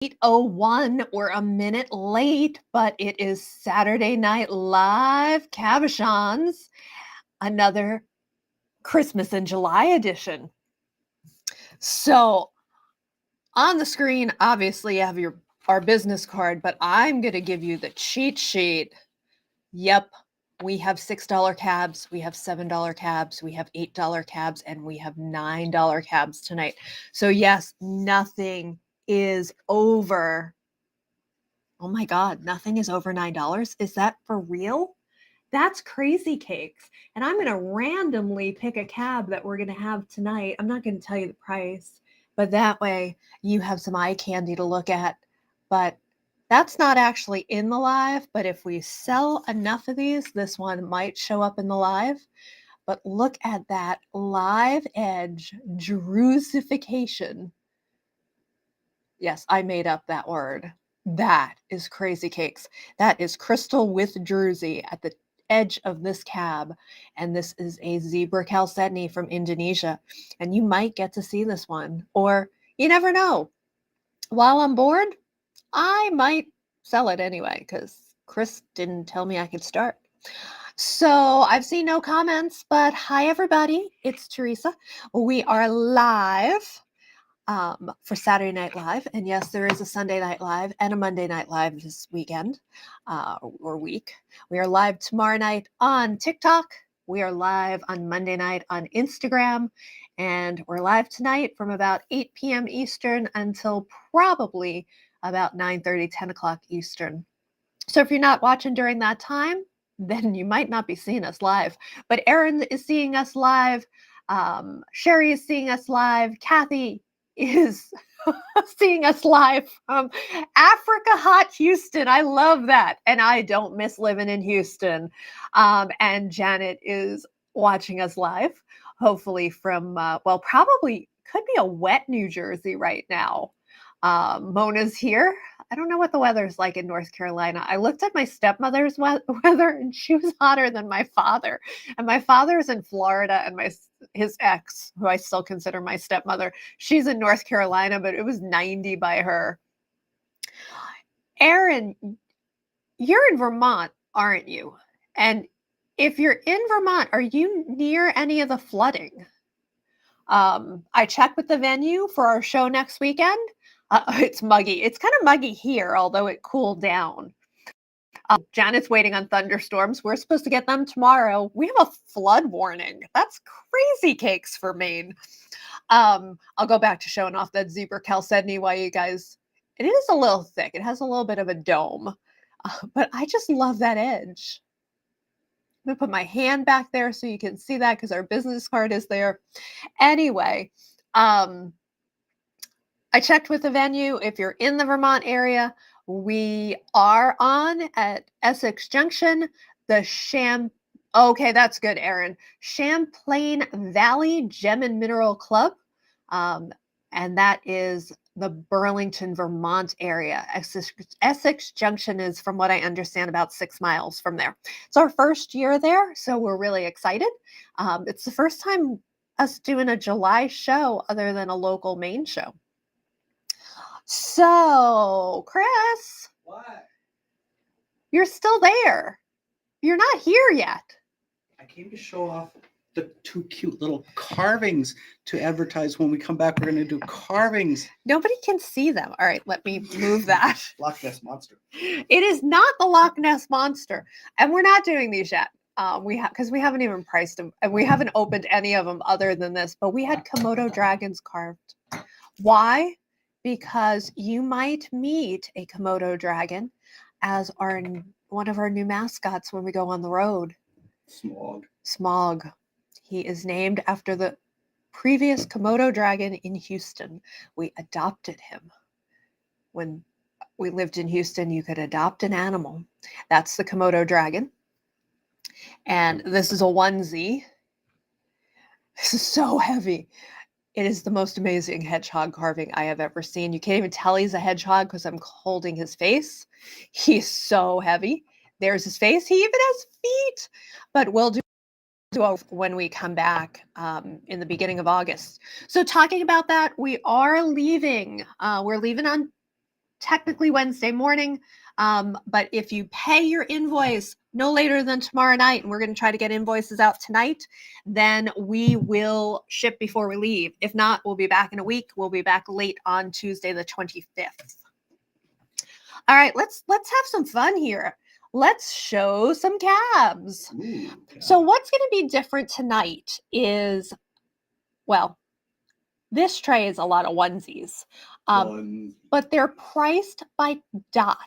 8:01. We're a minute late, but it is Saturday Night Live Cabochons, another Christmas in July edition. So on the screen, obviously, you have our business card, but I'm going to give you the cheat sheet. Yep, we have $6 cabs, we have $7 cabs, we have $8 cabs, and we have $9 cabs tonight. So yes, nothing is over. Oh my God, nothing is over $9. Is that for real? That's crazy cakes. And I'm going to randomly pick a cab that we're going to have tonight. I'm not going to tell you the price, but that way you have some eye candy to look at. But that's not actually in the live. But if we sell enough of these, this one might show up in the live. But look at that live edge drusification. Yes, I made up that word. That is crazy cakes. That is crystal with druzy at the edge of this cab. And this is a zebra chalcedony from Indonesia. And you might get to see this one, or you never know. While I'm bored, I might sell it anyway, because Chris didn't tell me I could start. So I've seen no comments, but hi everybody, it's Teresa. We are live for Saturday Night Live. And yes, there is a Sunday Night Live and a Monday Night Live this weekend or week. We are live tomorrow night on TikTok. We are live on Monday night on Instagram. And we're live tonight from about 8 p.m. Eastern until probably about 9:30, 10 o'clock Eastern. So if you're not watching during that time, then you might not be seeing us live. But Erin is seeing us live. Sherry is seeing us live. Kathy is seeing us live from Africa Hot Houston. I love that. And I don't miss living in Houston. And Janet is watching us live, hopefully from, probably could be a wet New Jersey right now. Mona's here. I don't know what the weather's like in North Carolina. I looked at my stepmother's weather and she was hotter than my father. And my father's in Florida and his ex, who I still consider my stepmother, she's in North Carolina, but it was 90 by her. Erin, you're in Vermont, aren't you? And if you're in Vermont, are you near any of the flooding? I checked with the venue for our show next weekend. It's muggy. It's kind of muggy here, although it cooled down. Janet's waiting on thunderstorms. We're supposed to get them tomorrow. We have a flood warning. That's crazy cakes for Maine. I'll go back to showing off that zebra chalcedony while you guys. It is a little thick. It has a little bit of a dome, but I just love that edge. I'm gonna put my hand back there so you can see that because our business card is there. Anyway, I checked with the venue. If you're in the Vermont area, we are on at Essex Junction, okay, that's good, Erin. Champlain Valley Gem and Mineral Club. And that is the Burlington, Vermont area. Essex Junction is, from what I understand, about 6 miles from there. It's our first year there, so we're really excited. It's the first time us doing a July show other than a local Maine show. So, Chris. What? You're still there. You're not here yet. I came to show off the 2 cute little carvings to advertise when we come back. We're going to do carvings. Nobody can see them. All right, let me move that. Loch Ness Monster. It is not the Loch Ness Monster. And we're not doing these yet. Because we haven't even priced them. And we haven't opened any of them other than this. But we had Komodo dragons carved. Why? Because you might meet a Komodo dragon as one of our new mascots when we go on the road. Smog. He is named after the previous Komodo dragon in Houston. We adopted him. When we lived in Houston, you could adopt an animal. That's the Komodo dragon. And this is a onesie. This is so heavy. It is the most amazing hedgehog carving I have ever seen. You can't even tell he's a hedgehog because I'm holding his face. He's so heavy. There's his face. He even has feet. But we'll do when we come back in the beginning of August. So talking about that, we are leaving. We're leaving on technically Wednesday morning. But if you pay your invoice no later than tomorrow night, and we're going to try to get invoices out tonight, then we will ship before we leave. If not, we'll be back in a week. We'll be back late on Tuesday, the 25th. All right, let's have some fun here. Let's show some cabs. Ooh, So what's going to be different tonight is, well, this tray is a lot of onesies, but they're priced by dot.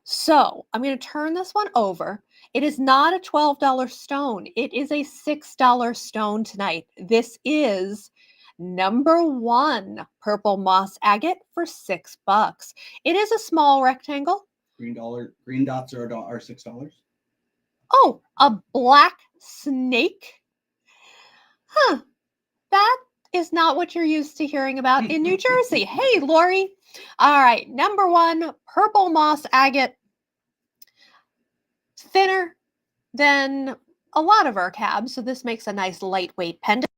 So I'm going to turn this one over. It is not a $12 stone. It is a $6 stone tonight. This is number 1 purple moss agate for $6. It is a small rectangle. green dots are $6. Oh, a black snake. Huh. That is not what you're used to hearing about in New Jersey. Hey, Lori. All right, number 1, purple moss agate. Thinner than a lot of our cabs, so this makes a nice lightweight pendant.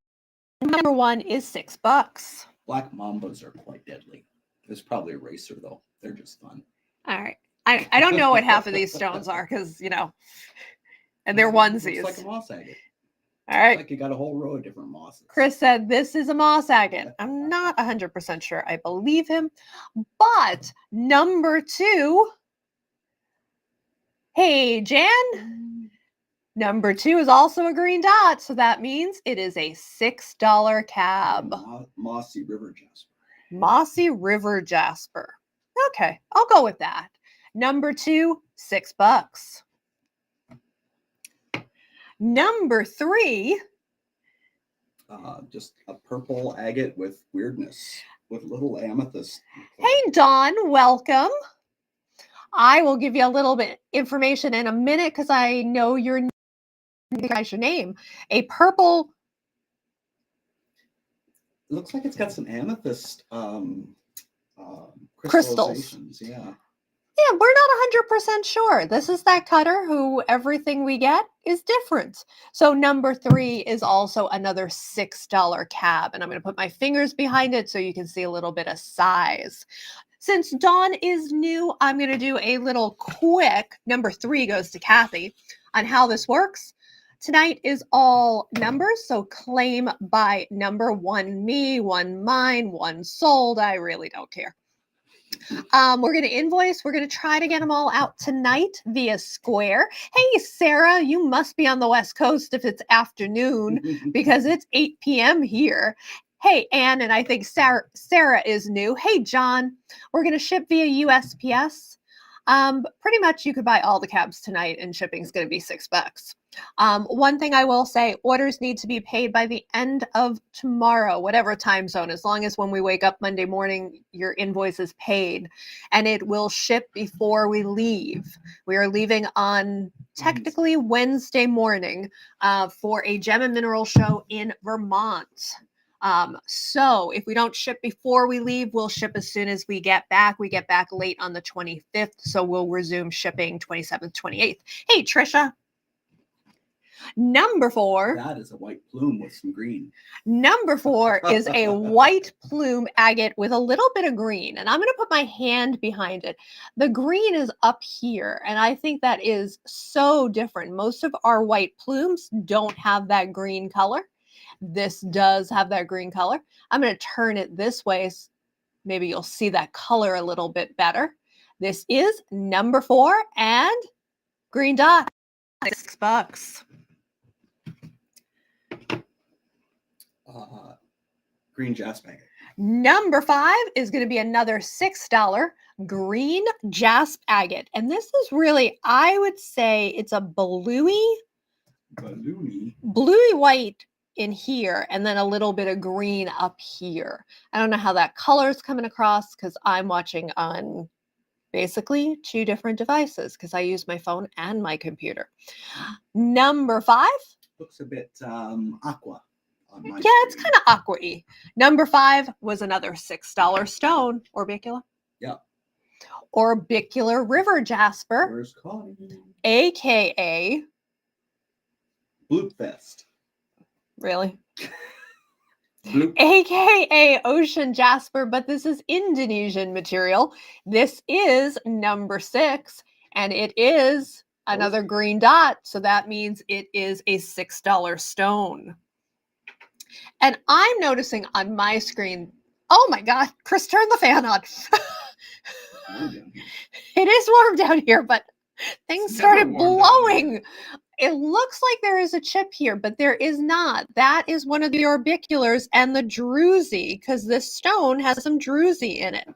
Number 1 is $6. Black mambas are quite deadly. There's probably a racer though. They're just fun. All right. I don't know what half of these stones are because, and they're onesies. Looks like a moss agate. All right. Like you got a whole row of different mosses. Chris said this is a moss agate. I'm not 100% sure I believe him. But number 2, hey, Jan. Number 2 is also a green dot, so that means it is a $6 cab. Mossy River Jasper. Mossy River Jasper. Okay, I'll go with that. Number 2, $6. Number 3. Just a purple agate with weirdness, with little amethyst. Hey, Dawn, welcome. I will give you a little bit information in a minute because I know your name. A purple. It looks like it's got some amethyst crystals. Yeah. Yeah, we're not 100% sure. This is that cutter who everything we get is different. So number 3 is also another $6 cab. And I'm going to put my fingers behind it so you can see a little bit of size. Since Dawn is new, I'm going to do a little quick, number 3 goes to Kathy, on how this works. Tonight is all numbers, so claim by number. 1 me, 1 mine, 1 sold. I really don't care. We're going to invoice. We're going to try to get them all out tonight via Square. Hey, Sarah, you must be on the West Coast if it's afternoon because it's 8 p.m. here. Hey, Anne, and I think Sarah is new. Hey, John, we're going to ship via USPS. Pretty much you could buy all the cabs tonight and shipping's going to be $6. One thing I will say, orders need to be paid by the end of tomorrow, whatever time zone, as long as when we wake up Monday morning, your invoice is paid and it will ship before we leave. We are leaving on technically Wednesday morning for a gem and mineral show in Vermont. So if we don't ship before we leave, we'll ship as soon as we get back. We get back late on the 25th, so we'll resume shipping 27th, 28th. Hey, Trisha. Number 4. That is a white plume with some green. Number 4 is a white plume agate with a little bit of green. And I'm going to put my hand behind it. The green is up here. And I think that is so different. Most of our white plumes don't have that green color. This does have that green color. I'm going to turn it this way. So maybe you'll see that color a little bit better. This is number 4 and green dot, $6. Green jasp agate. Number 5 is going to be another $6 green jasp agate. And this is really, I would say it's a bluey white in here and then a little bit of green up here. I don't know how that color is coming across because I'm watching on basically 2 different devices because I use my phone and my computer. Number 5. Looks a bit aqua. Yeah, it's kind of aqua-y. Number 5 was another $6 stone, orbicular. Yeah. Orbicular River Jasper. Where's calling? AKA Bloopfest. Really? Bloop. AKA ocean jasper, but this is Indonesian material. This is number 6, and it is another green dot, so that means it is a $6 stone. And I'm noticing on my screen, oh my God, Chris, turn the fan on. It is warm down here, but things started blowing. It looks like there is a chip here, but there is not. That is one of the orbiculars and the druzy, because this stone has some druzy in it.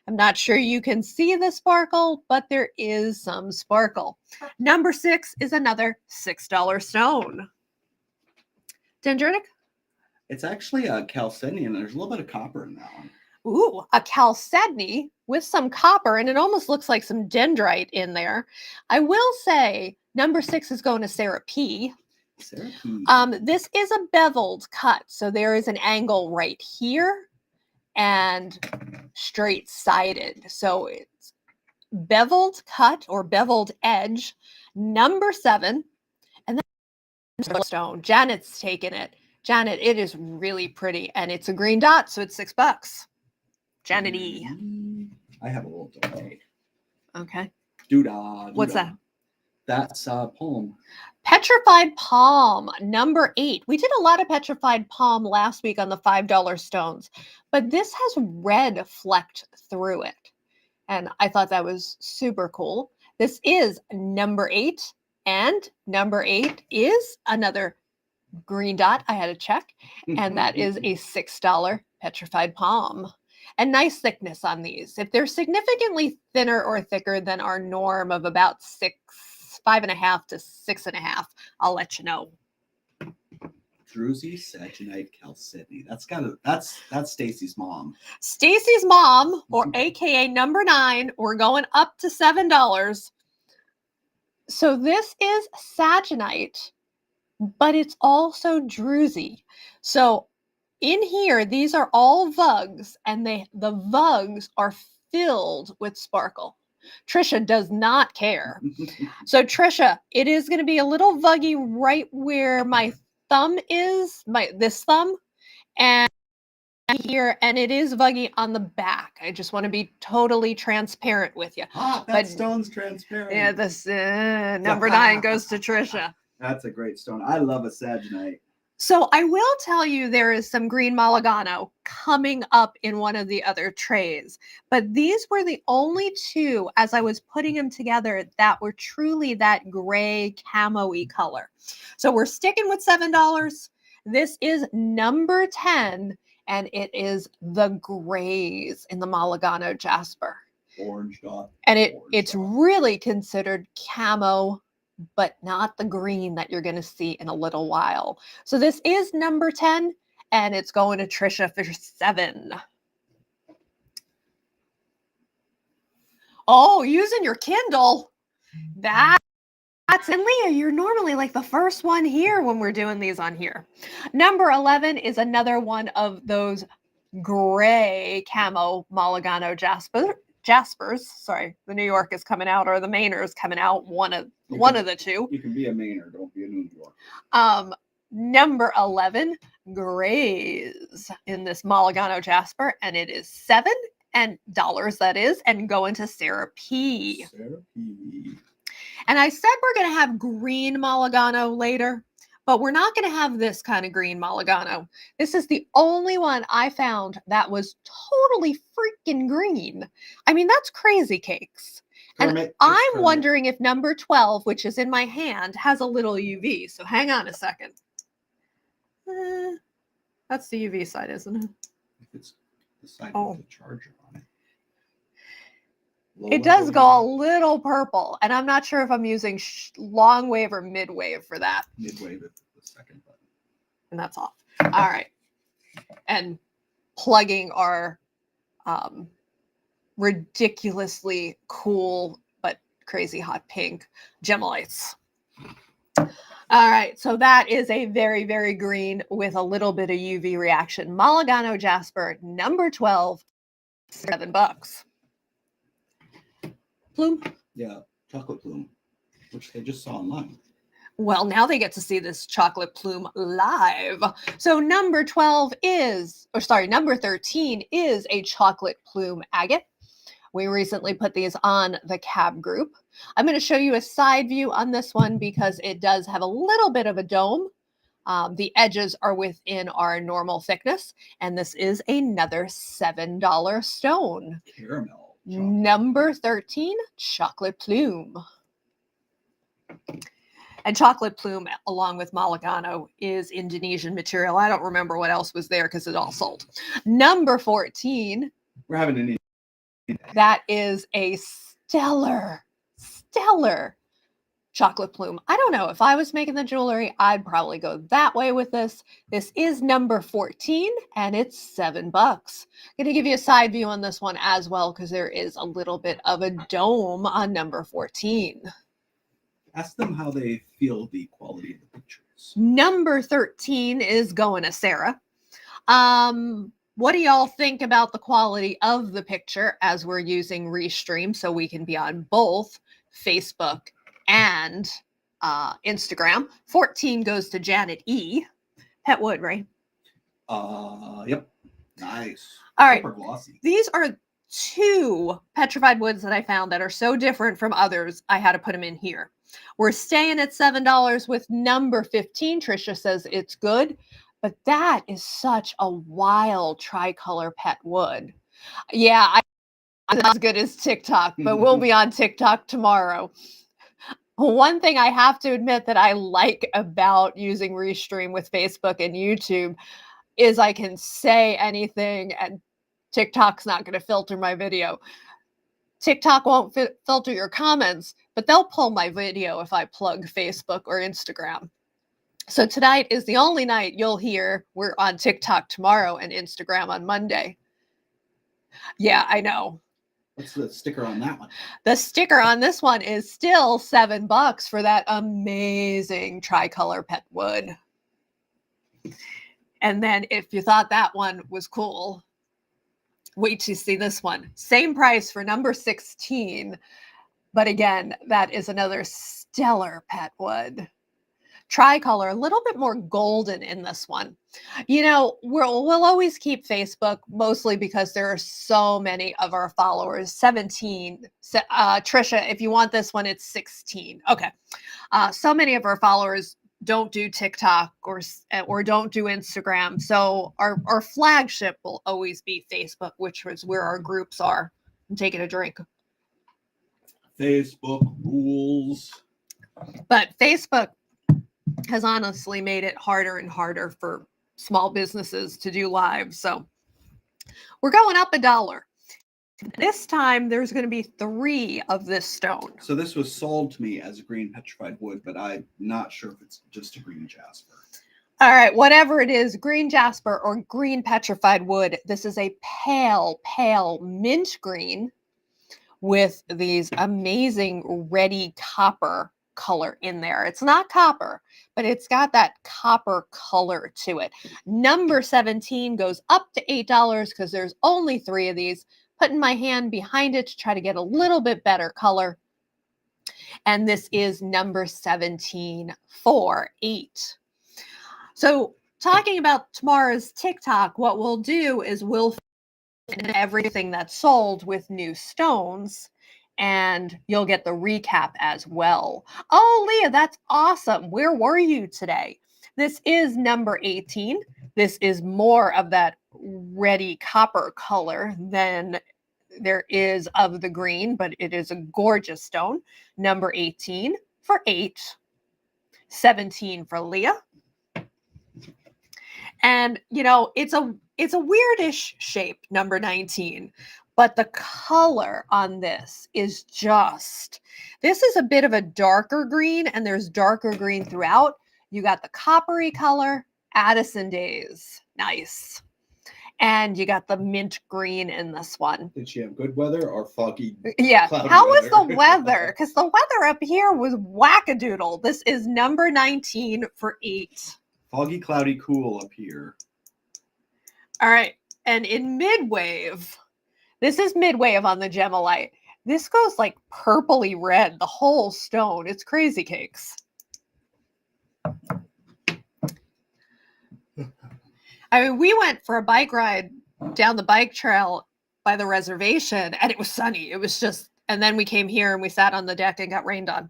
I'm not sure you can see the sparkle, but there is some sparkle. Number 6 is another $6 stone. Dendritic? It's actually a chalcedony, and there's a little bit of copper in that one. Ooh, a chalcedony with some copper, and it almost looks like some dendrite in there. I will say number 6 is going to Sarah P. Sarah P. This is a beveled cut, so there is an angle right here and straight sided. So it's beveled cut or beveled edge, number 7, and then stone. Janet's taken it. Janet, it is really pretty, and it's a green dot, so it's $6. Janet E. I have a little delay. Okay. Doodah. What's that? That's palm. Petrified palm, number 8. We did a lot of petrified palm last week on the $5 stones, but this has red flecked through it. And I thought that was super cool. This is number 8, and number 8 is another green dot. I had to check, and that is a $6 petrified palm. And nice thickness on these. If they're significantly thinner or thicker than our norm of about 5.5 to 6.5, I'll let you know. Druzy Saginite Chalcedony. That's Stacy's mom. Stacy's mom, or AKA number 9. We're going up to $7. So this is Saginite, but it's also druzy. So in here, these are all vugs, and the vugs are filled with sparkle. Trisha does not care. So Trisha, it is going to be a little vuggy right where my thumb is, this thumb, and here, and it is vuggy on the back. I just want to be totally transparent with you. That stone's transparent. Yeah, this number 9 goes to Trisha. That's a great stone. I love a Saginite. So I will tell you there is some green Malagano coming up in one of the other trays, but these were the only 2 as I was putting them together that were truly that gray camo-y color. So we're sticking with $7. This is number 10, and it is the grays in the Malagano Jasper. Orange dot. And it's really considered camo, but not the green that you're going to see in a little while. So this is number 10, and it's going to Trisha for 7. Oh, using your Kindle. That's, and Leah, you're normally like the first one here when we're doing these on here. Number 11 is another one of those gray camo Malagano Jaspers. Sorry, the New York is coming out, or the Mainer is coming out. One of the 2. You can be a Mainer, don't be a New York. Number 11, grays in this Malagano Jasper, and it is $7 that is, and going to Sarah P. Sarah P. And I said we're going to have green Malagano later, but we're not going to have this kind of green Malagano. This is the only one I found that was totally freaking green. I mean, that's crazy cakes. And I'm wondering if number 12, which is in my hand, has a little UV. So hang on a second. That's the UV side, isn't it? If it's the side with the charger on it. It does go a little purple, and I'm not sure if I'm using long wave or mid wave for that. Mid wave is the second button. And that's off. All right. And plugging our ridiculously cool but crazy hot pink Gemelites. All right, so that is a very, very green with a little bit of UV reaction. Malagano Jasper, number 12, $7. Plume? Yeah, chocolate plume, which they just saw online. Well, now they get to see this chocolate plume live. So number 12 is, or sorry, number 13 is a chocolate plume agate. We recently put these on the cab group. I'm going to show you a side view on this one because it does have a little bit of a dome. The edges are within our normal thickness, and this is another $7 stone. Caramel. Number 13, chocolate plume. And chocolate plume, along with Malagano, is Indonesian material. I don't remember what else was there because it all sold. Number 14. We're having an. That is a stellar chocolate plume. I don't know. If I was making the jewelry, I'd probably go that way with this. This is number 14, and it's $7. I'm going to give you a side view on this one as well because there is a little bit of a dome on number 14. Ask them how they feel the quality of the pictures. Number 13 is going to Sarah. What do y'all think about the quality of the picture as we're using Restream so we can be on both Facebook and Instagram? 14 goes to Janet E. Pet wood, right? Yep. Nice. All right. Super glossy. These are 2 petrified woods that I found that are so different from others, I had to put them in here. We're staying at $7 with number 15. Trisha says it's good, but that is such a wild tricolor pet wood. Yeah, I'm not as good as TikTok, but we'll be on TikTok tomorrow. One thing I have to admit that I like about using Restream with Facebook and YouTube is I can say anything and TikTok's not going to filter my video. TikTok won't filter your comments, but they'll pull my video if I plug Facebook or Instagram. So tonight is the only night you'll hear we're on TikTok tomorrow and Instagram on Monday. Yeah, I know. What's the sticker on that one? The sticker on this one is still $7 for that amazing tricolor pet wood. And then if you thought that one was cool, wait to see this one. Same price for number 16. But again, that is another stellar pet wood. Tricolor, a little bit more golden in this one. You know, we'll always keep Facebook, mostly because there are so many of our followers. 17. Trisha, if you want this one, it's 16. Okay. So many of our followers don't do TikTok or don't do Instagram. So our flagship will always be Facebook, which is where our groups are. I'm taking a drink. Facebook rules. But Facebook has honestly made it harder and harder for small businesses to do live. So we're going up $1. This time there's going to be 3 of this stone. So this was sold to me as a green petrified wood, but I'm not sure if it's just a green jasper. All right, whatever it is, green jasper or green petrified wood, this is a pale mint green with these amazing reddy copper color in there. It's not copper, but it's got that copper color to it. Number 17 goes up to $8 because there's only 3 of these. Putting my hand behind it to try to get a little bit better color. And this is number 17 for $8. So talking about tomorrow's TikTok, what we'll do is we'll fit everything that's sold with new stones, and you'll get the recap as well. Oh, Leah, that's awesome. Where were you today? This is number 18. This is more of that reddy copper color than there is of the green, but it is a gorgeous stone. Number 18 for $8. 17 for Leah. And you know, it's a weirdish shape, number 19, but the color on this is just, this is a bit of a darker green, and there's darker green throughout. You got the coppery color, Addison Days, nice. And you got the mint green in this one. Did she have good weather or foggy? Yeah. How was the weather? Because the weather up here was wackadoodle. This is number 19 for $8. Foggy, cloudy, cool up here. All right. And in midwave, this is midwave on the Gemolite. This goes like purpley red, the whole stone. It's crazy cakes. I mean, we went for a bike ride down the bike trail by the reservation, and it was sunny. It was just, and then we came here and we sat on the deck and got rained on.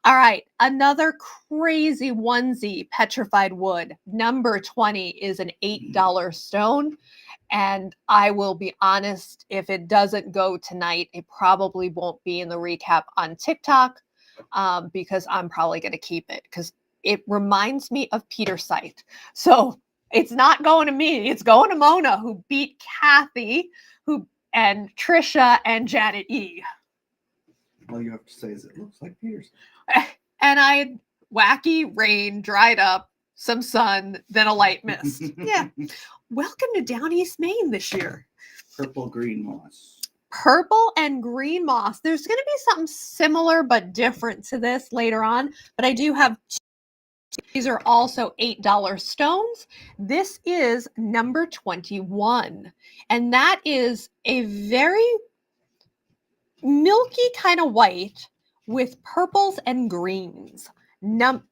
All right, another crazy onesie, petrified wood. Number 20 is an $8 stone. And I will be honest, if it doesn't go tonight, it probably won't be in the recap on TikTok because I'm probably going to keep it because it reminds me of Peter Sight. So it's not going to me. It's going to Mona, who beat Kathy, and Trisha and Janet E. All you have to say is it looks like Peter's. And I had wacky rain, dried up, some sun, then a light mist. Yeah. Welcome to Down East Maine this year. Purple green moss. Purple and green moss. There's going to be something similar but different to this later on. But I do have two. These are also $8 stones. This is number 21. And that is a very milky kind of white with purples and greens.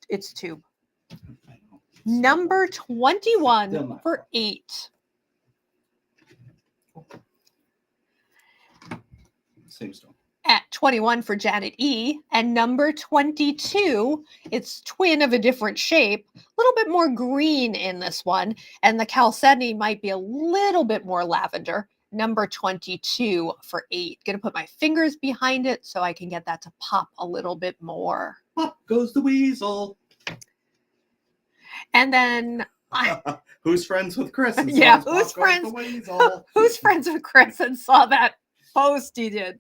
It's tube. Number 21 for 8. Same stone. At 21 for Janet E. And number 22, it's twin of a different shape, a little bit more green in this one. And the chalcedony might be a little bit more lavender. Number 22 for 8. Gonna put my fingers behind it so I can get that to pop a little bit more. Pop goes the weasel. And then who's friends with Chris? And yeah, who's friends with Chris and saw that post he did.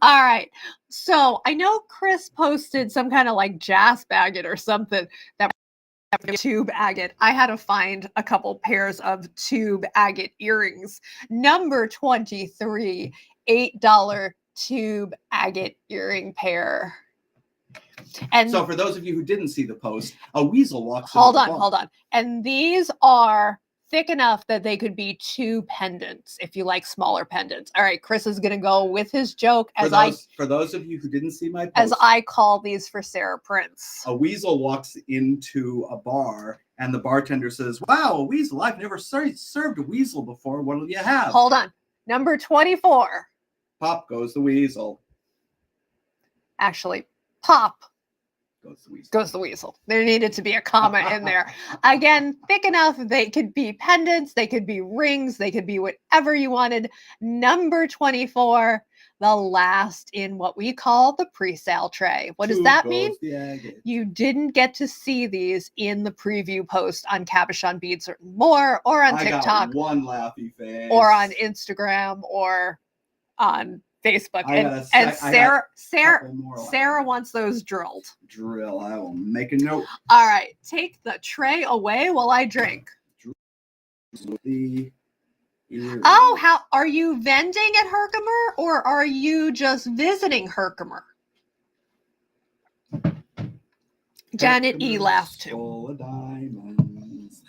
All right. So I know Chris posted some kind of like jasp agate or something that tube agate. I had to find a couple pairs of tube agate earrings. Number 23, $8 tube agate earring pair. And so for those of you who didn't see the post, a weasel walks. Hold on. And these are thick enough that they could be 2 pendants if you like smaller pendants. All right, Chris is going to go with his joke for those of you who didn't see my post, as I call these for Sarah Prince. A weasel walks into a bar and the bartender says, "Wow, a weasel! I've never served a weasel before. What will you have?" Hold on. Number 24. Pop goes the weasel. Actually, pop goes the weasel. There needed to be a comma in there. Again, thick enough. They could be pendants. They could be rings. They could be whatever you wanted. Number 24, the last in what we call the pre-sale tray. What does that mean? You didn't get to see these in the preview post on Cabochon Beads or More, or on TikTok. I got one laughy face. Or on Instagram, or on Facebook. And Sarah wants those drilled. Drill. I will make a note. All right. Take the tray away while I drink. Oh, how are you vending at Herkimer, or are you just visiting Herkimer? Janet E. laughed too. Full of diamonds.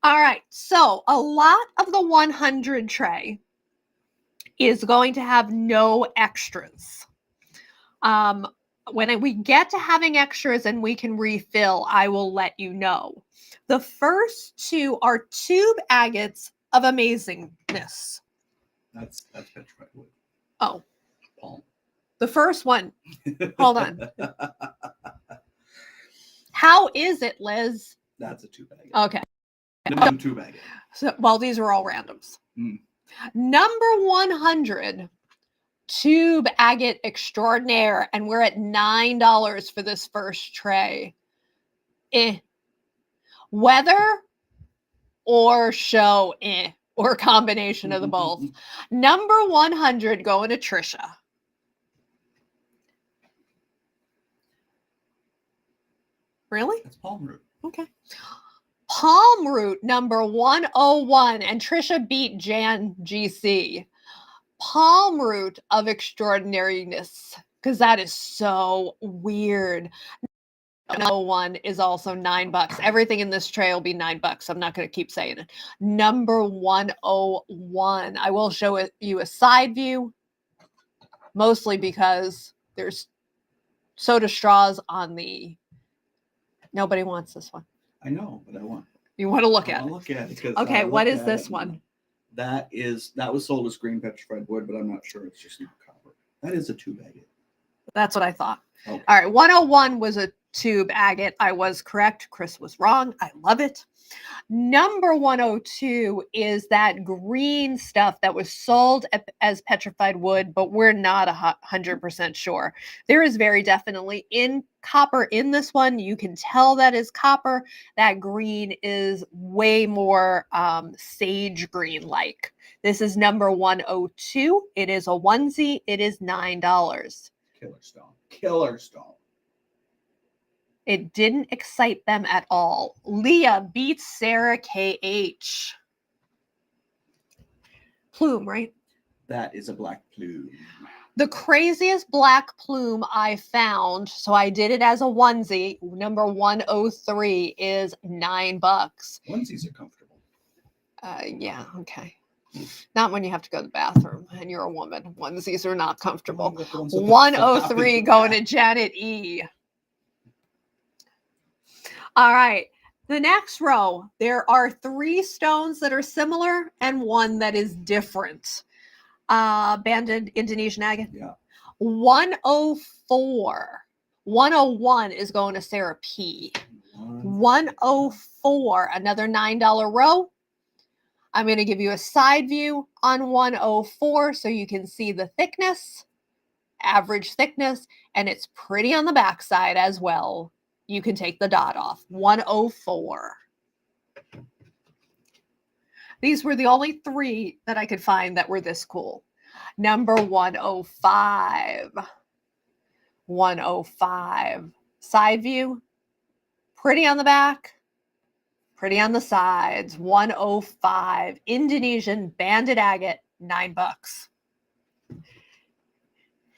All right, so a lot of the 100 tray is going to have no extras. When we get to having extras and we can refill, I will let you know. The first 2 are tube agates of amazingness. That's petrified wood. Oh. Palm. The first one. Hold on. How is it, Liz? That's a tube agate. Okay. Tube agate. So, well, these are all randoms. Number 100, tube agate extraordinaire, and we're at $9 for this first tray. Weather or show, or a combination of the both. Number 100 going to Trisha. Really? That's palm root. Okay. Palm root number 101, and Trisha beat Jan GC. Palm root of extraordinariness, because that is so weird. 101 is also $9. Everything in this tray will be $9. I'm not going to keep saying it. Number 101. I will show you a side view, mostly because there's soda straws on the Nobody wants this one. I know, but I want. You want to look I at want it. to look at it because Okay, what is this one? That was sold as green petrified wood, but I'm not sure. It's just not copper. That is a tube agate. That's what I thought. Okay. All right, 101 was a tube agate. I was correct. Chris was wrong. I love it. Number 102 is that green stuff that was sold as petrified wood, but we're not 100% sure. There is very definitely copper in this one. You can tell that is copper. That green is way more sage green like. This is number 102. It is a onesie. It is $9. Killer stone. Killer stone. It didn't excite them at all. Leah beats Sarah KH. Plume, right? That is a black plume. The craziest black plume I found, so I did it as a onesie, number 103 is $9. Onesies are comfortable. Yeah, okay. Not when you have to go to the bathroom and you're a woman. Onesies are not comfortable. 103 going to Janet E. All right. The next row, there are 3 stones that are similar and 1 that is different. Banded Indonesian agate. Yeah. 104. 101 is going to Sarah P. 104, another $9 row. I'm going to give you a side view on 104 so you can see the thickness, average thickness, and it's pretty on the backside as well. You can take the dot off. 104. These were the only 3 that I could find that were this cool. Number 105. 105. Side view. Pretty on the back. Pretty on the sides. 105. Indonesian banded agate. $9.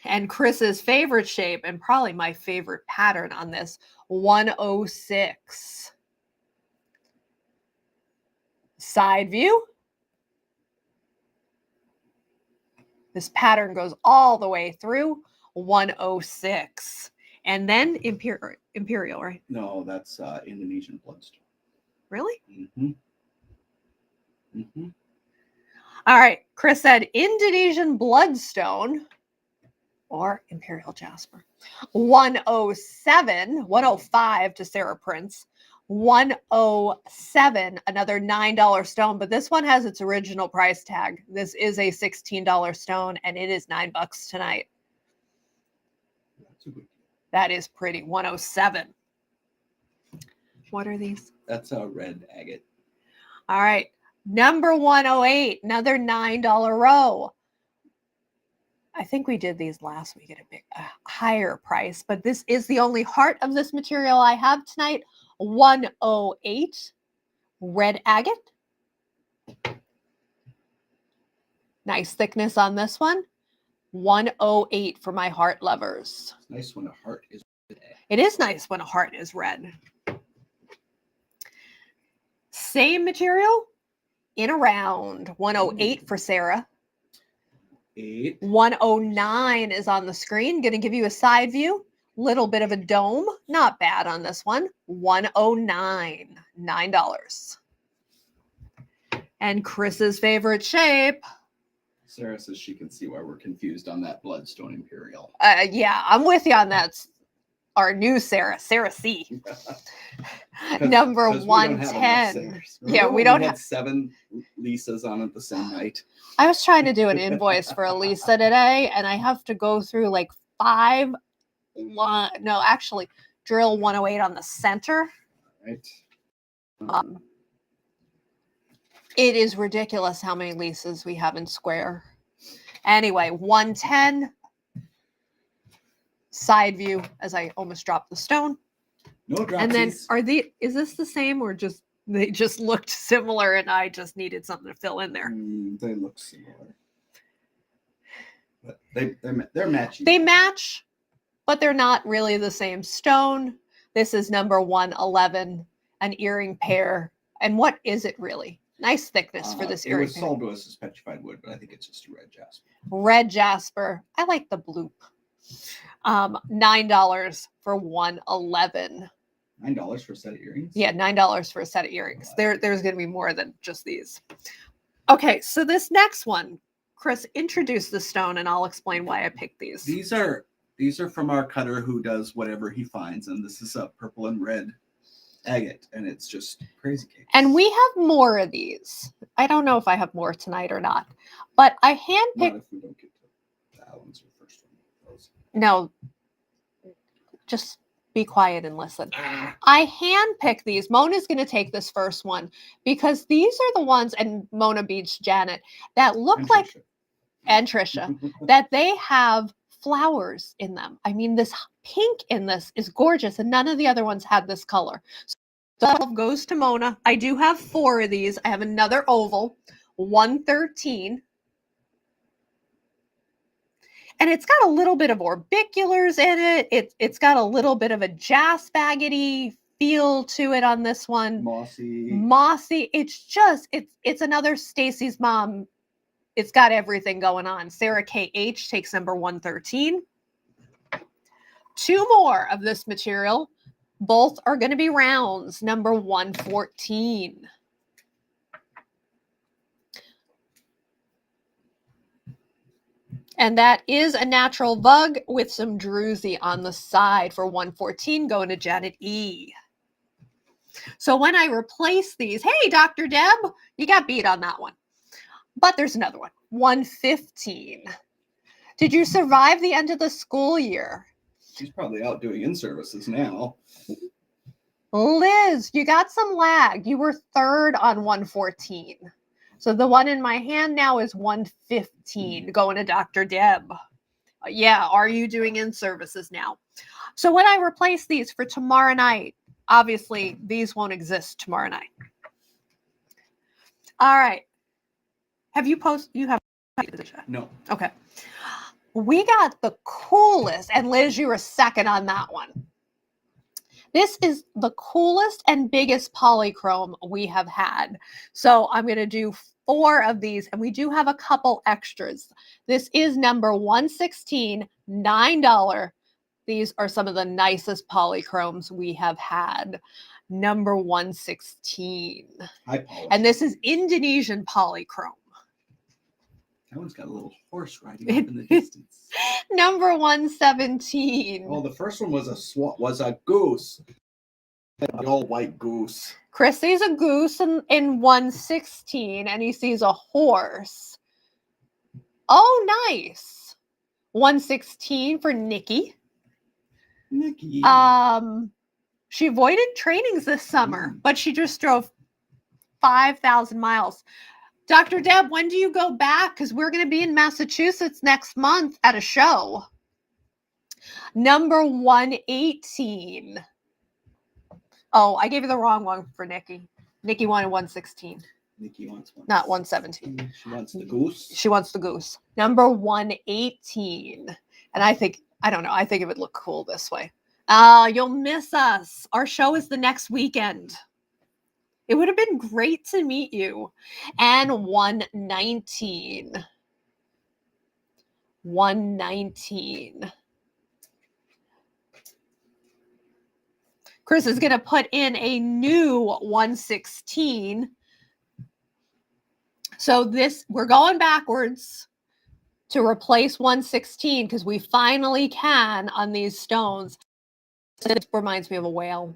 And Chris's favorite shape, and probably my favorite pattern on this, 106. Side view. This pattern goes all the way through. 106. And then Imperial, right? No, that's Indonesian bloodstone. Really? Mm-hmm. Mm-hmm. All right. Chris said Indonesian bloodstone or Imperial Jasper. 107, 105 to Sarah Prince. 107, another $9 stone, but this one has its original price tag. This is a $16 stone, and it is $9 tonight. That's a good deal. That is pretty. 107. What are these? That's a red agate. All right. Number 108, another $9 row. I think we did these last week at a higher price, but this is the only heart of this material I have tonight. 108, red agate. Nice thickness on this one. 108 for my heart lovers. It's nice when a heart is red. It is nice when a heart is red. Same material in a round. 108 for Sarah. 8. 109 is on the screen. Going to give you a side view. Little bit of a dome. Not bad on this one. 109. $9. And Chris's favorite shape. Sarah says she can see why we're confused on that bloodstone imperial. Yeah, I'm with you on that. Our new Sarah, Sarah C. Number 110. Yeah, we don't have 7 Lisas on it the same night. I was trying to do an invoice for a Lisa today, and I have to go through like 5. No, actually, drill 108 on the center. Right. It is ridiculous how many Lisas we have in square. Anyway, 110. Side view as I almost dropped the stone. No dropsies. And then is this the same or just they just looked similar and I just needed something to fill in there? They look similar. But they're matching. They match, but they're not really the same stone. This is number 111, an earring pair. And what is it really? Nice thickness for this earring It was pair. sold to us as petrified wood, but I think it's just a red jasper. Red jasper. I like the bloop. $9 for 111. $9 for a set of earrings? Yeah, $9 for a set of earrings. There's going to be more than just these. Okay, so this next one, Chris, introduce the stone and I'll explain why I picked these. These are from our cutter who does whatever he finds, and this is a purple and red agate, and it's just crazy cake. And we have more of these. I don't know if I have more tonight or not, but I handpicked. Not if we don't get to that one's your first one. No, just be quiet and listen. I handpicked these. Mona's going to take this first one because these are the ones, and Mona beats Janet, that look And like, Trisha. and Trisha, that they have flowers in them. I mean, this pink in this is gorgeous, and none of the other ones had this color. So 12 goes to Mona. I do have 4 of these. I have another oval, 113. And it's got a little bit of orbiculars in it. It's got a little bit of a jasp-agate feel to it on this one. Mossy. It's another Stacy's mom. It's got everything going on. Sarah KH takes number 113. 2 more of this material. Both are going to be rounds. Number 114. And that is a natural bug with some druzy on the side for 114 going to Janet E. So when I replace these, hey, Dr. Deb, you got beat on that one. But there's another one, 115. Did you survive the end of the school year? She's probably out doing in-services now. Liz, you got some lag. You were 3rd on 114. So the one in my hand now is 115 going to Dr. Deb. Yeah, are you doing in-services now? So when I replace these for tomorrow night, obviously these won't exist tomorrow night. All right. Have you posted? You have? No. Okay. We got the coolest, and Liz, you were 2nd on that one. This is the coolest and biggest polychrome we have had. So I'm going to do 4 of these, and we do have a couple extras. This is number 116, $9. These are some of the nicest polychromes we have had. Number 116. And this is Indonesian polychrome. That one's got a little horse riding up in the distance. Number 117. Oh, the first one was a goose. An all white goose. Chris sees a goose in 116, and he sees a horse. Oh, nice. 116 for Nikki. Nikki. She avoided trainings this summer, but she just drove 5,000 miles. Dr. Deb, when do you go back? Because we're going to be in Massachusetts next month at a show. Number 118. Oh, I gave you the wrong one for Nikki. Nikki wanted 116. Nikki wants one. Not 117. She wants the goose. She wants the goose. Number 118. And I think it would look cool this way. You'll miss us. Our show is the next weekend. It would have been great to meet you. And 119. 119. Chris is going to put in a new 116. So we're going backwards to replace 116 because we finally can on these stones. This reminds me of a whale.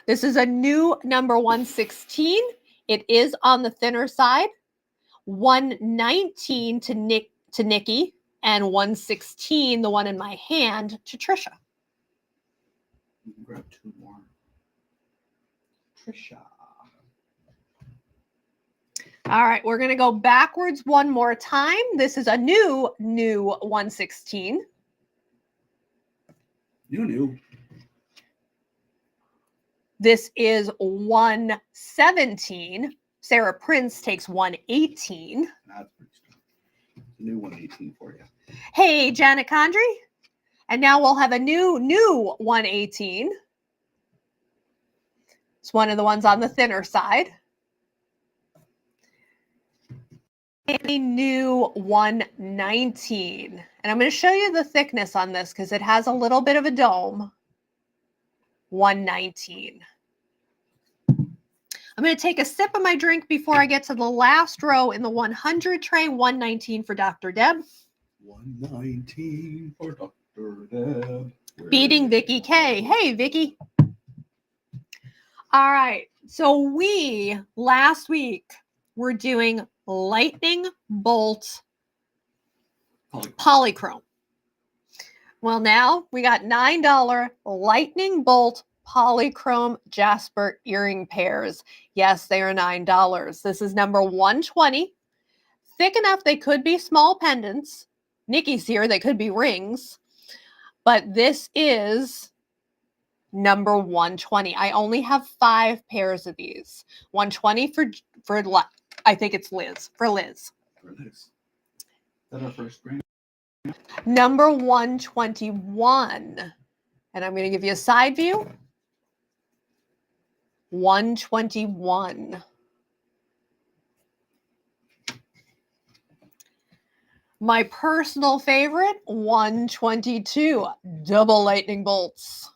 This is a new number 116. It is on the thinner side. 119 to Nikki, and 116, the one in my hand, to Trisha. You can grab 2 more. Trisha. All right, we're going to go backwards one more time. This is a new 116. New. This is 117. Sarah Prince takes 118. That's pretty strong. New 118 for you. Hey, Janet Condry. And now we'll have a new 118. It's one of the ones on the thinner side. A new 119. And I'm going to show you the thickness on this because it has a little bit of a dome. 119. I'm going to take a sip of my drink before I get to the last row in the 100 tray. 119 for Dr. Deb. 119 for Dr. Deb. Beating Vicky K. Hey, Vicky. All right. So we, last week, were doing lightning bolt polychrome. Well, now we got $9 lightning bolt polychrome jasper earring pairs. Yes, they are $9. This is number 120. Thick enough they could be small pendants. Nikki's here, they could be rings. But this is number 120. I only have 5 pairs of these. 120 for I think it's Liz. For Liz. For Liz. Is that our first brand? Number 121. And I'm going to give you a side view. 121. My personal favorite, 122. Double lightning bolts.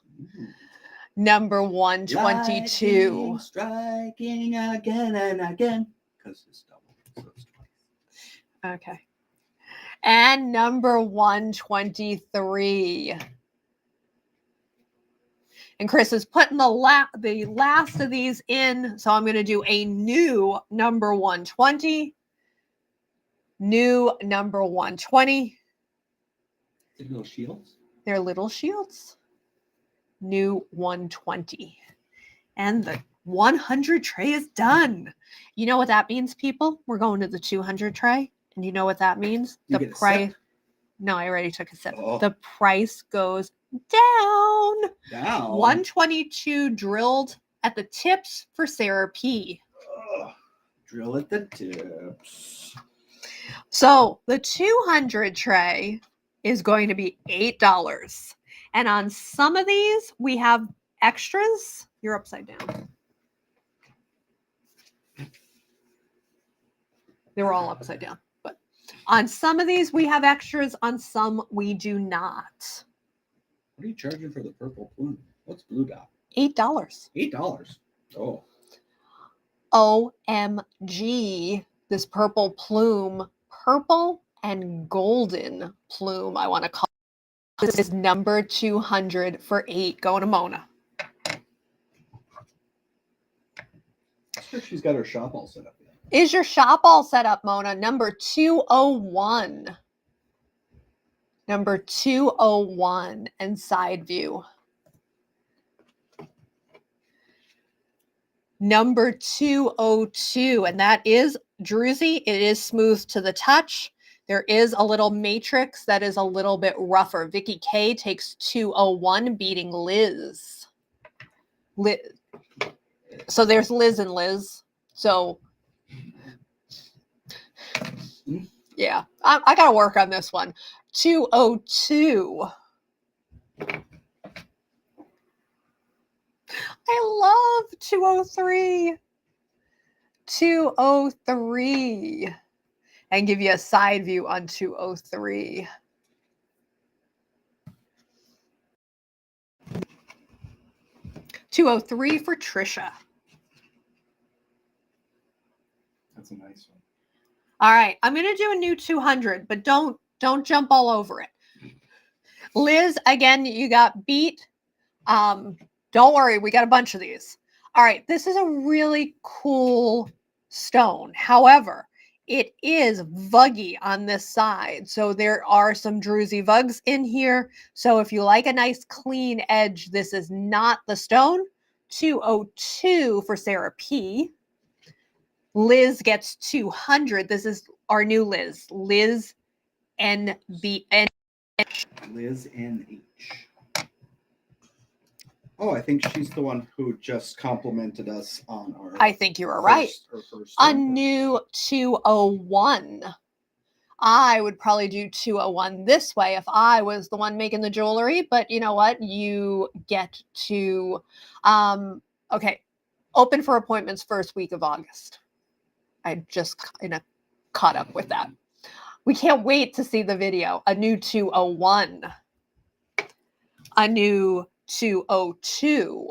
Number 122. Lightning striking again and again. Because it's double. So it's twice. Okay. And number 123. And Chris is putting the last of these in. So I'm going to do a new number 120. New number 120. They're little shields? They're little shields. New 120. And the 100 tray is done. You know what that means, people? We're going to the 200 tray. And you know what that means? You The get a price. sip? No, I already took a sip. Oh. The price goes down. Down. 122 drilled at the tips for Sarah P. Drill at the tips. So the 200 tray is going to be $8. And on some of these, we have extras. You're upside down. They were all upside down. But on some of these, we have extras. On some, we do not. What are you charging for the purple plume? What's blue dot? $8. $8. Oh. OMG. This purple plume. Purple and golden plume, I want to call it. This is number 200 for $8. Going to Mona. Sure, she's got her shop all set up. Is your shop all set up, Mona? Number 201. Number 201 and side view. Number 202, and that is druzy. It is smooth to the touch. There is a little matrix that is a little bit rougher. Vicky K takes 201, beating Liz. So there's Liz and Liz. So yeah, I got to work on this one. 202. I love 203. 203. And give you a side view on 203. $203 for Trisha. That's a nice one. All right, I'm going to do a new 200, but don't jump all over it. Liz, again, you got beat. Don't worry, we got a bunch of these. All right, this is a really cool stone. However, it is vuggy on this side. So there are some druzy vugs in here. So if you like a nice clean edge, this is not the stone. 202 for Sarah P. Liz gets 200. This is our new Liz. Liz NB. Liz NH. Oh, I think she's the one who just complimented us on our. I think you were right. A new 201. I would probably do 201 this way if I was the one making the jewelry, but you know what? You get to, okay, open for appointments first week of August. I just kind of caught up with that. We can't wait to see the video. A new 201. A new 202.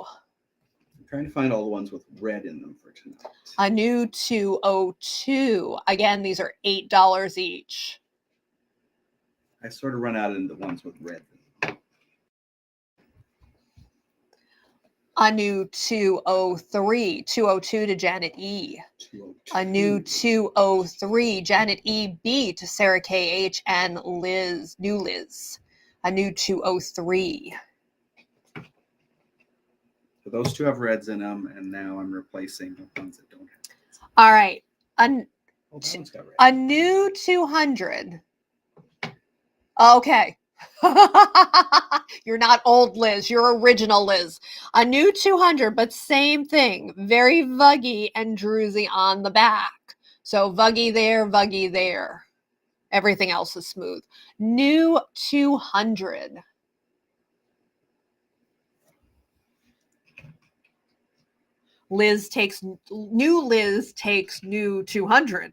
Trying to find all the ones with red in them for tonight. A new 202. Again, these are $8 each. I sort of run out in the ones with red in them. A new 203. 202 to Janet E. 202. A new 203. Janet E. B to Sarah K.H. and Liz. New Liz. A new 203. So those two have reds in them, and now I'm replacing the ones that don't have reds. All right. Oh, that one's got red. A new 200. Okay. You're not old Liz. You're original Liz. A new 200, but same thing. Very vuggy and druzy on the back. So vuggy there. Everything else is smooth. New 200. Liz takes new 200.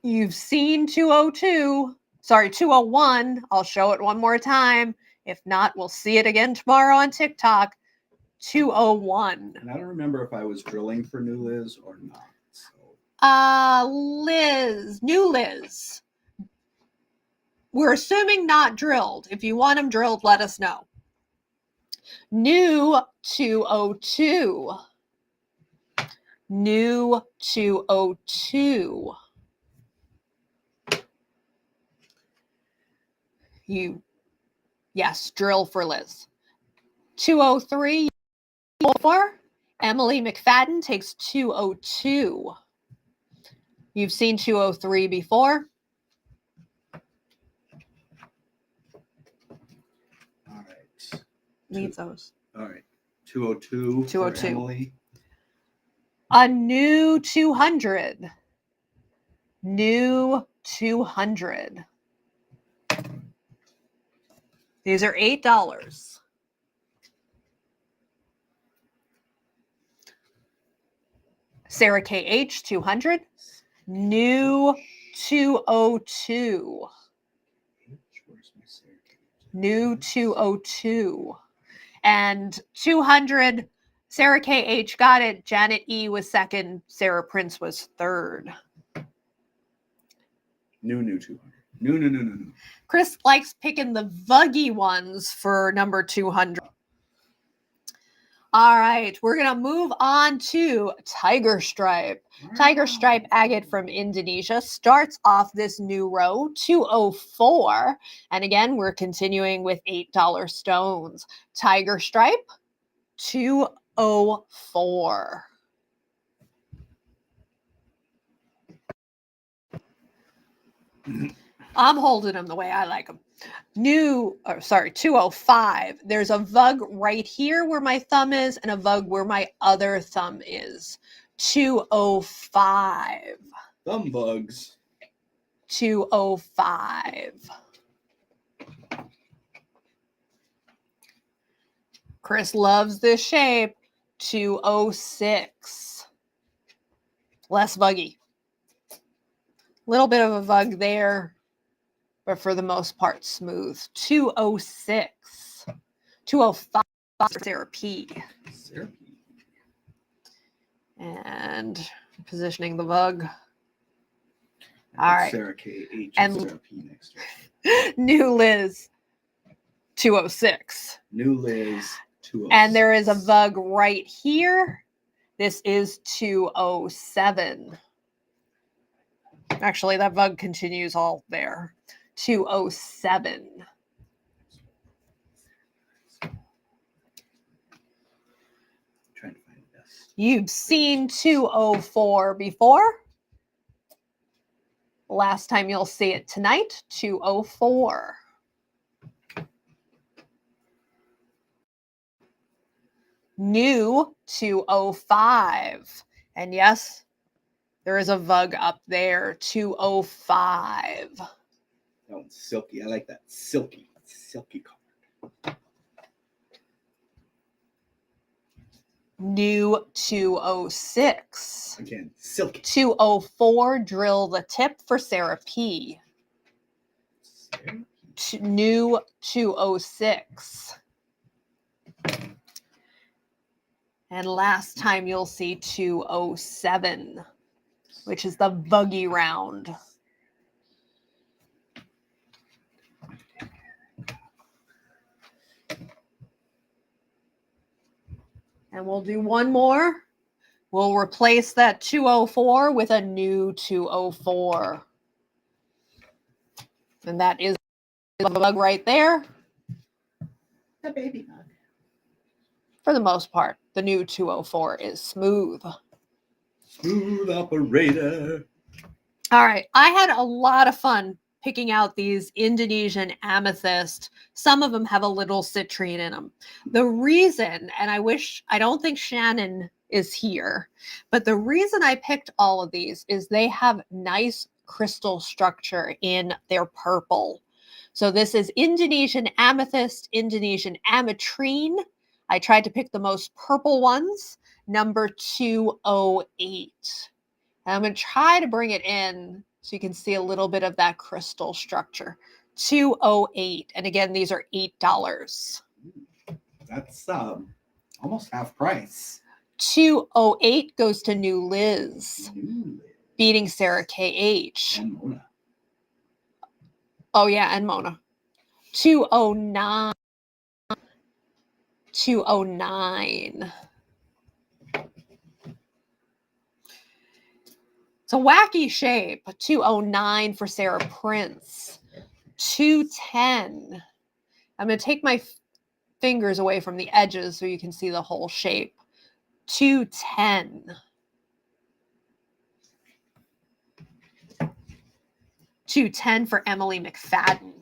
You've seen 202. Sorry, 201. I'll show it one more time. If not, we'll see it again tomorrow on TikTok. 201. And I don't remember if I was drilling for New Liz or not. So. New Liz. We're assuming not drilled. If you want them drilled, let us know. New 202. New 202. Yes, drill for Liz. 203. Emily McFadden takes 202. You've seen 203 before. All right. Leave those. All right. 202. 202. For Emily. A new 200. New 200. These are $8. Sarah K.H. 200. New 202. New 202. And 200, Sarah K.H. got it. Janet E. was second. Sarah Prince was third. New 200. New. Chris likes picking the vuggy ones for number 200. All right, we're going to move on to Tiger Stripe. Tiger Stripe agate from Indonesia starts off this new row, 204. And again, we're continuing with $8 stones. Tiger Stripe, 204. I'm holding them the way I like them. 205. There's a vug right here where my thumb is and a vug where my other thumb is. 205. Thumb bugs. 205. Chris loves this shape. 206. Less vuggy. Little bit of a vug there, but for the most part, smooth. 206. 205 for Sarah P. And positioning the vug. All right. Sarah K.H. And Sarah P. next to her. New Liz, 206. New Liz, 206. And there is a vug right here. This is 207. Actually, that vug continues all there. 207. Trying to find this. You've seen 204 before. Last time you'll see it tonight, 204. New 205. And yes, there is a vug up there, 205. That one's silky. I like that. Silky color. New 206. Again, silky. 204, drill the tip for Sarah P. New 206. And last time you'll see 207, which is the buggy round. And we'll do one more. We'll replace that 204 with a new 204. And that is the bug right there. The baby bug. For the most part, the new 204 is smooth. Smooth operator. All right. I had a lot of fun picking out these Indonesian amethyst. Some of them have a little citrine in them. The reason, and I don't think Shannon is here, but the reason I picked all of these is they have nice crystal structure in their purple. So this is Indonesian amethyst, Indonesian ametrine. I tried to pick the most purple ones, number 208. And I'm going to try to bring it in so you can see a little bit of that crystal structure. 208. And again, these are $8. That's almost half price. 208 goes to New Liz, beating Sarah KH. And Mona. Oh, yeah, and Mona. 209. 209. It's a wacky shape. 209 for Sarah Prince. 210. I'm going to take my fingers away from the edges so you can see the whole shape. 210. 210 for Emily McFadden.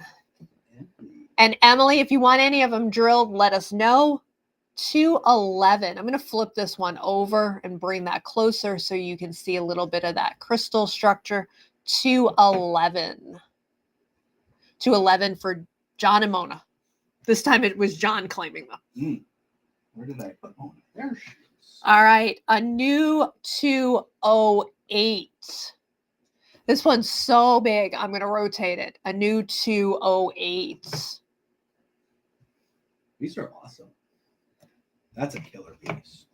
And Emily, if you want any of them drilled, let us know. 211. I'm going to flip this one over and bring that closer so you can see a little bit of that crystal structure. 211. 211 for John and Mona. This time it was John claiming them. Where did I put Mona? There she is. All right. A new 208. This one's so big. I'm going to rotate it. A new 208. These are awesome. That's a killer piece.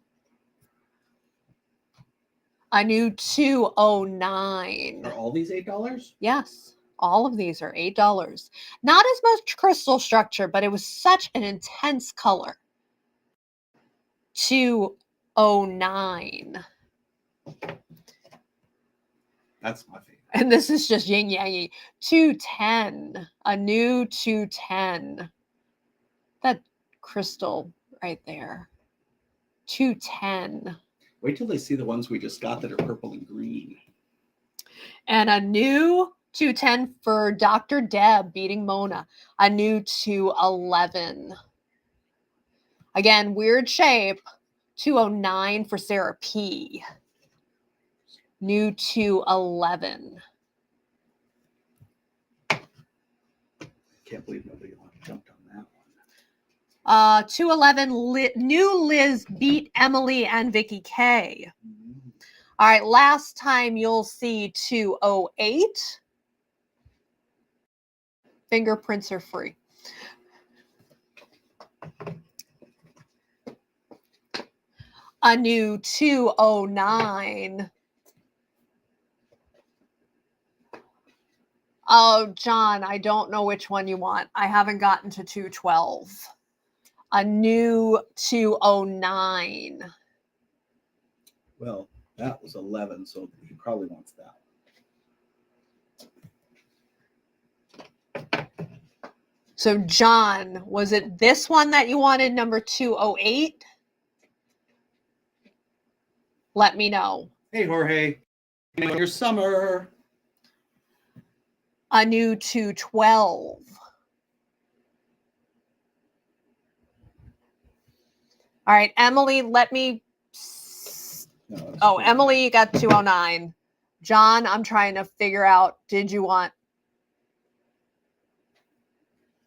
A new 209. Are all these $8? Yes. All of these are $8. Not as much crystal structure, but it was such an intense color. 209. That's my favorite. And this is just yin yang. 210. A new 210. That crystal right there. 210. Wait till they see the ones we just got that are purple and green. And a new 210 for Dr. Deb beating Mona. A new 211. Again, weird shape. 209 for Sarah P. New 211. Can't believe nobody jumped on that one. 211, New Liz beat Emily and Vicky K. All right, last time you'll see 208. Fingerprints are free. A new 209. Oh, John, I don't know which one you want. I haven't gotten to 212. A new 209. Well, that was 11, so he probably wants that one. So, John, was it this one that you wanted, number 208? Let me know. Hey, Jorge. Your summer. A new 212. All right, Emily, let me. No, oh, Emily, you got 209. John, I'm trying to figure out, did you want.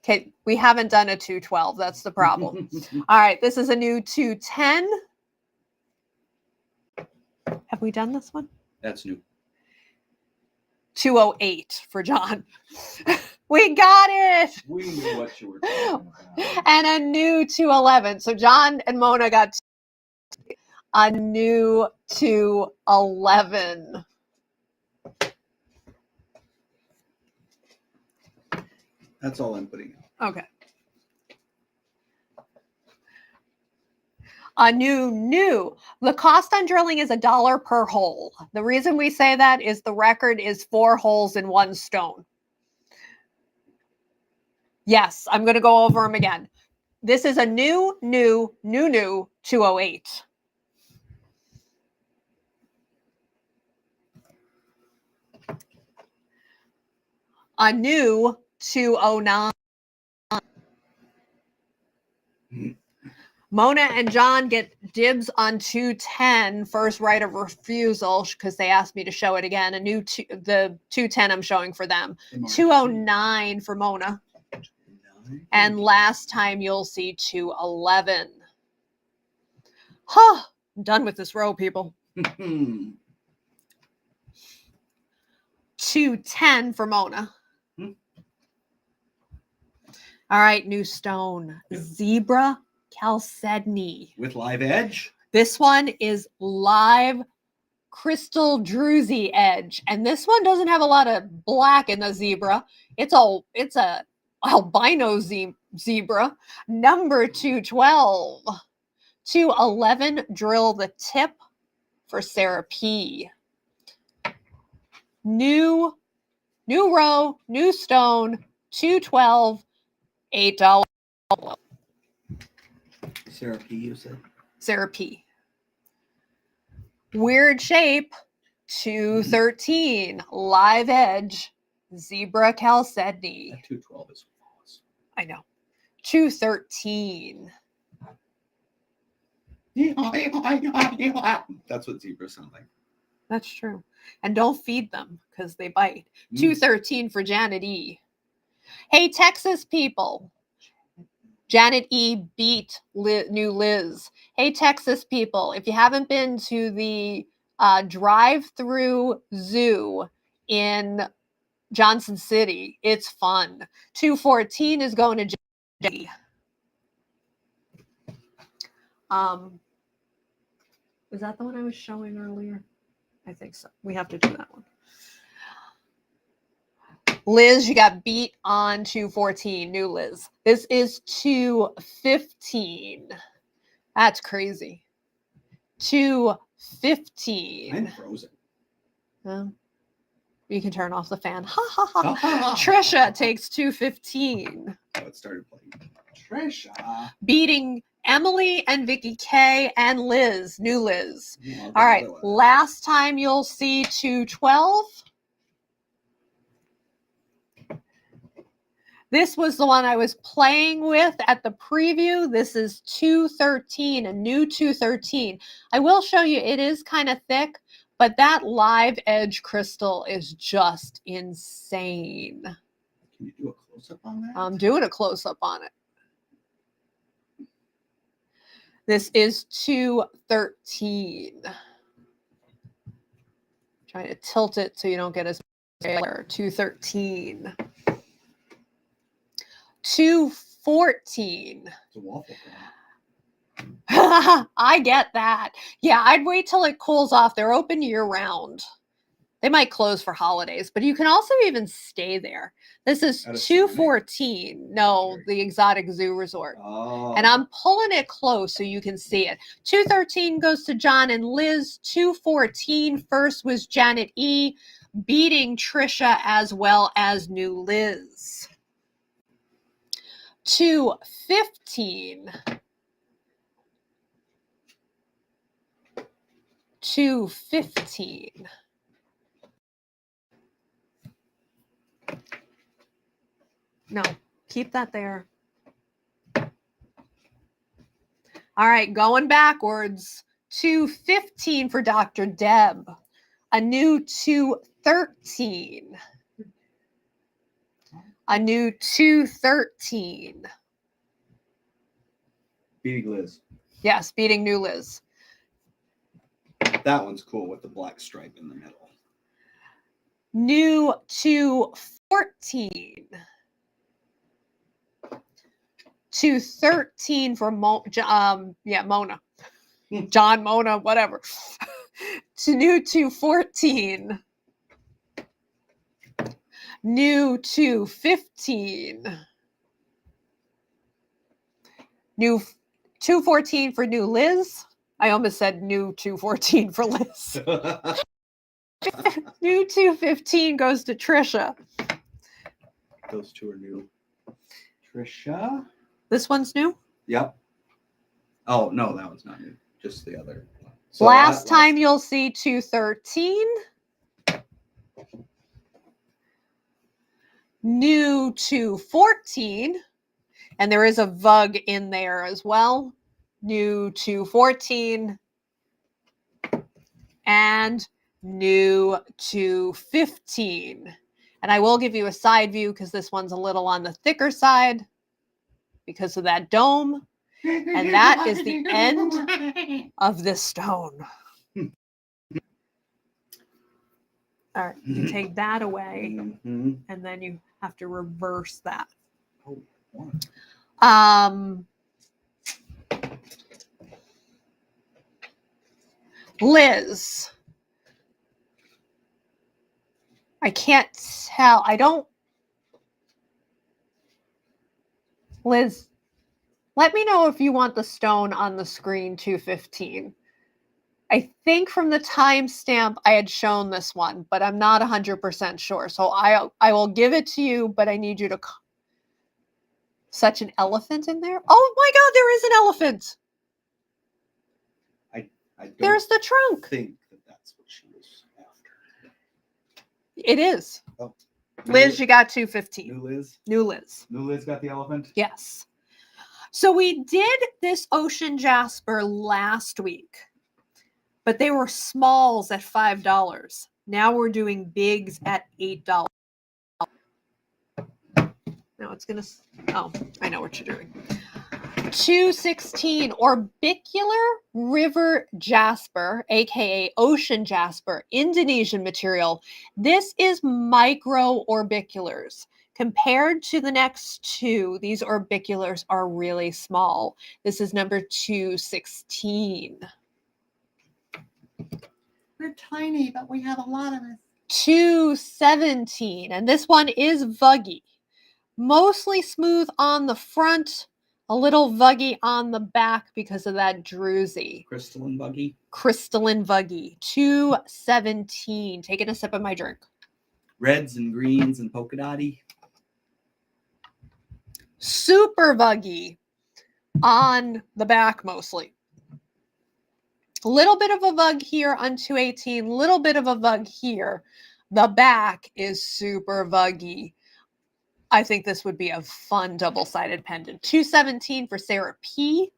Okay, we haven't done a 212. That's the problem. All right, this is a new 210. Have we done this one? That's new. 208 for John. We got it. We knew what you were talking about. And a new 211. So John and Mona got A new 211. That's all I'm putting in. Okay. A new. The cost on drilling is $1 per hole. The reason we say that is the record is 4 holes in 1 stone. Yes, I'm going to go over them again. This is a new 208. A new 209. Mona and John get dibs on 210, first right of refusal, because they asked me to show it again. The 210 I'm showing for them. 209 for Mona. And last time you'll see 211. Huh, I'm done with this row, people. 210 for Mona. All right, new stone. Zebra chalcedony. With live edge? This one is live crystal druzy edge. And this one doesn't have a lot of black in the zebra. It's a albino zebra. Number 212. 211, drill the tip for Sarah P. New row, new stone, 212, $8. Sarah P, you said? Sarah P. Weird shape, 213, live edge, zebra chalcedony. That 212 is false. I know. 213. That's what zebras sound like. That's true. And don't feed them because they bite. 213 for Janet E. Hey, Texas people. Janet E beat New Liz. Hey, Texas people. If you haven't been to the drive-through zoo in Johnson City, it's fun. 214 is going to J. Was that the one I was showing earlier? I think so. We have to do that one. Liz, you got beat on 214. New Liz. This is 215. That's crazy. 215. I'm frozen. You can turn off the fan. Ha ha ha. Trisha takes 215. Oh, it started playing. Trisha. Beating Emily and Vicky K and Liz. New Liz. All right. Last time you'll see 212. This was the one I was playing with at the preview. This is 213, a new 213. I will show you, it is kind of thick, but that live edge crystal is just insane. Can you do a close-up on that? I'm doing a close-up on it. This is 213. Trying to tilt it so you don't get as much. 213. 214. It's a waffle cone. I get that. Yeah, I'd wait till it cools off. They're open year round. They might close for holidays, but you can also even stay there. This is 214. No, the Exotic Zoo Resort. Oh. And I'm pulling it close so you can see it. 213 goes to John and Liz. 214 first was Janet E. beating Trisha as well as New Liz. 215. 215. No, keep that there. All right, going backwards. 215 for Dr. Deb. A new 213. A new 213. Beating Liz. Yes, beating New Liz. That one's cool with the black stripe in the middle. New 214. 213 for Mona. John, Mona, whatever. To new 214. New 215. New 214 for new Liz. I almost said new 214 for Liz. New 215 goes to Trisha. Those two are new. Trisha. This one's new? Yep. Oh, no, that one's not new. Just the other one. So last time you'll see 213. New 214. And there is a VUG in there as well. New 214. And new 215. And I will give you a side view because this one's a little on the thicker side because of that dome. And that is the end of this stone. All right, you take that away, and then you have to reverse that. Liz. I can't tell. Liz, let me know if you want the stone on the screen 215. I think from the timestamp I had shown this one, but I'm not 100% sure. So I will give it to you, but I need you to... Such an elephant in there? Oh my God, there is an elephant. I don't There's the trunk. think that's what she was after. It is. Oh. Liz, you got 215. New Liz? New Liz. New Liz got the elephant? Yes. So we did this ocean jasper last week, but they were smalls at $5. Now we're doing bigs at $8. Now it's going to... Oh, I know what you're doing. 216 orbicular river jasper, aka ocean jasper, Indonesian material. This is micro orbiculars. Compared to the next two, these orbiculars are really small. This is number 216. We're tiny, but we have a lot of it. 217, and this one is vuggy. Mostly smooth on the front, a little vuggy on the back because of that druzy. Crystalline vuggy. Crystalline vuggy. 217. Taking a sip of my drink. Reds and greens and polka dotty. Super vuggy on the back mostly. A little bit of a vug here on 218. Little bit of a vug here. The back is super vuggy. I think this would be a fun double-sided pendant. 217 for Sarah P.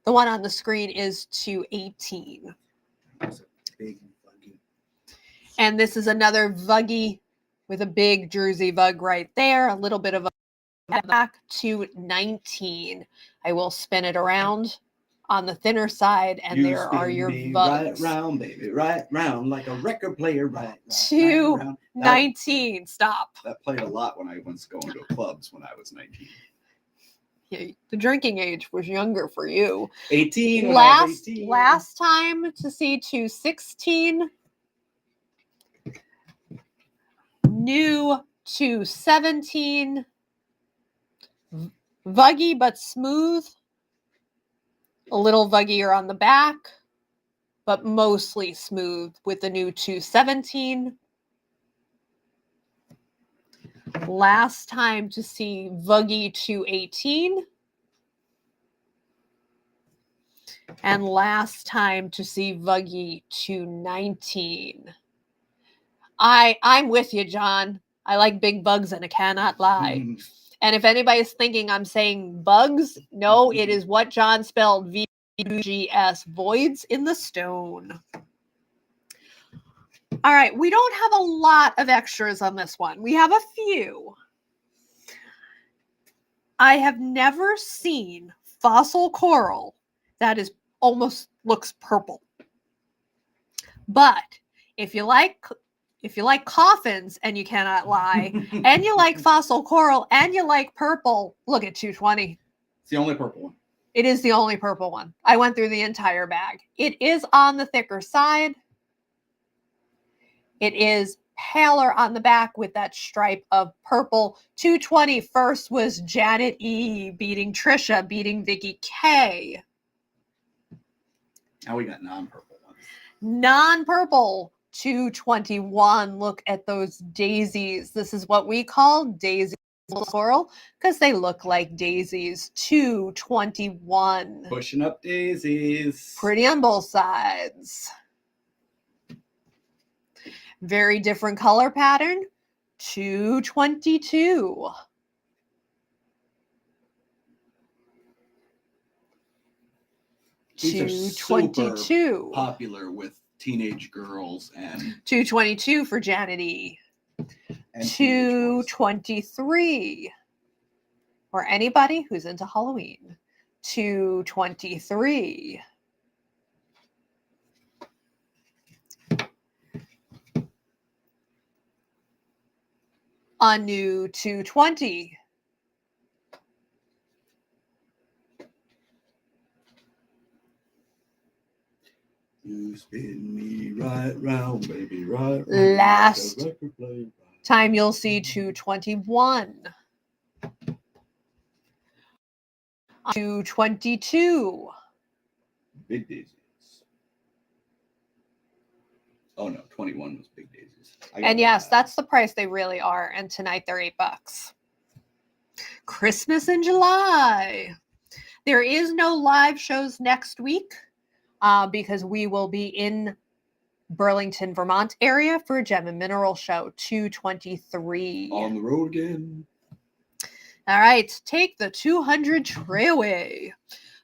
The one on the screen is 218. Big vuggy. And this is another vuggy with a big Jersey vug right there. A little bit of a back to 19. I will spin it around on the thinner side, and there are your vugs. Right round, baby, right round, like a record player, right. 219. Stop. That played a lot when I was going to clubs when I was 19. Yeah, the drinking age was younger for you. 18. When I was 18. Last time to see 216. New 217. Vuggy but smooth. A little vuggier on the back, but mostly smooth with the new 217. Last time to see vuggy 218. And last time to see vuggy 219. I'm with you, John. I like big bugs and I cannot lie. And if anybody's thinking I'm saying bugs, no, it is what John spelled, V-U-G-S, voids in the stone. All right, we don't have a lot of extras on this one. We have a few. I have never seen fossil coral that is almost looks purple. But if you like coffins and you cannot lie, and you like fossil coral and you like purple, look at 220. It's the only purple one. It is the only purple one. I went through the entire bag. It is on the thicker side. It is paler on the back with that stripe of purple. 220 first was Janet E. beating Trisha, beating Vicky K. Now we got non-purple ones. Non-purple, 221. Look at those daisies. This is what we call daisy squirrel because they look like daisies. 221. Pushing up daisies. Pretty on both sides. Very different color pattern. 222. These are 222. super popular with teenage girls and 222 for Janet E. and teenage boys. 223. Or anybody who's into Halloween. 223. A new 220. You spin me right round, baby, right round. Last like a record player. time you'll see 221. 222. Big daisies. Oh no, 21 was big daisies. And yes, that's the price they really are. And tonight they're $8. Christmas in July. There is no live shows next week because we will be in Burlington, Vermont area for a Gem and Mineral Show 223. On the road again. All right, take the 200 tray away.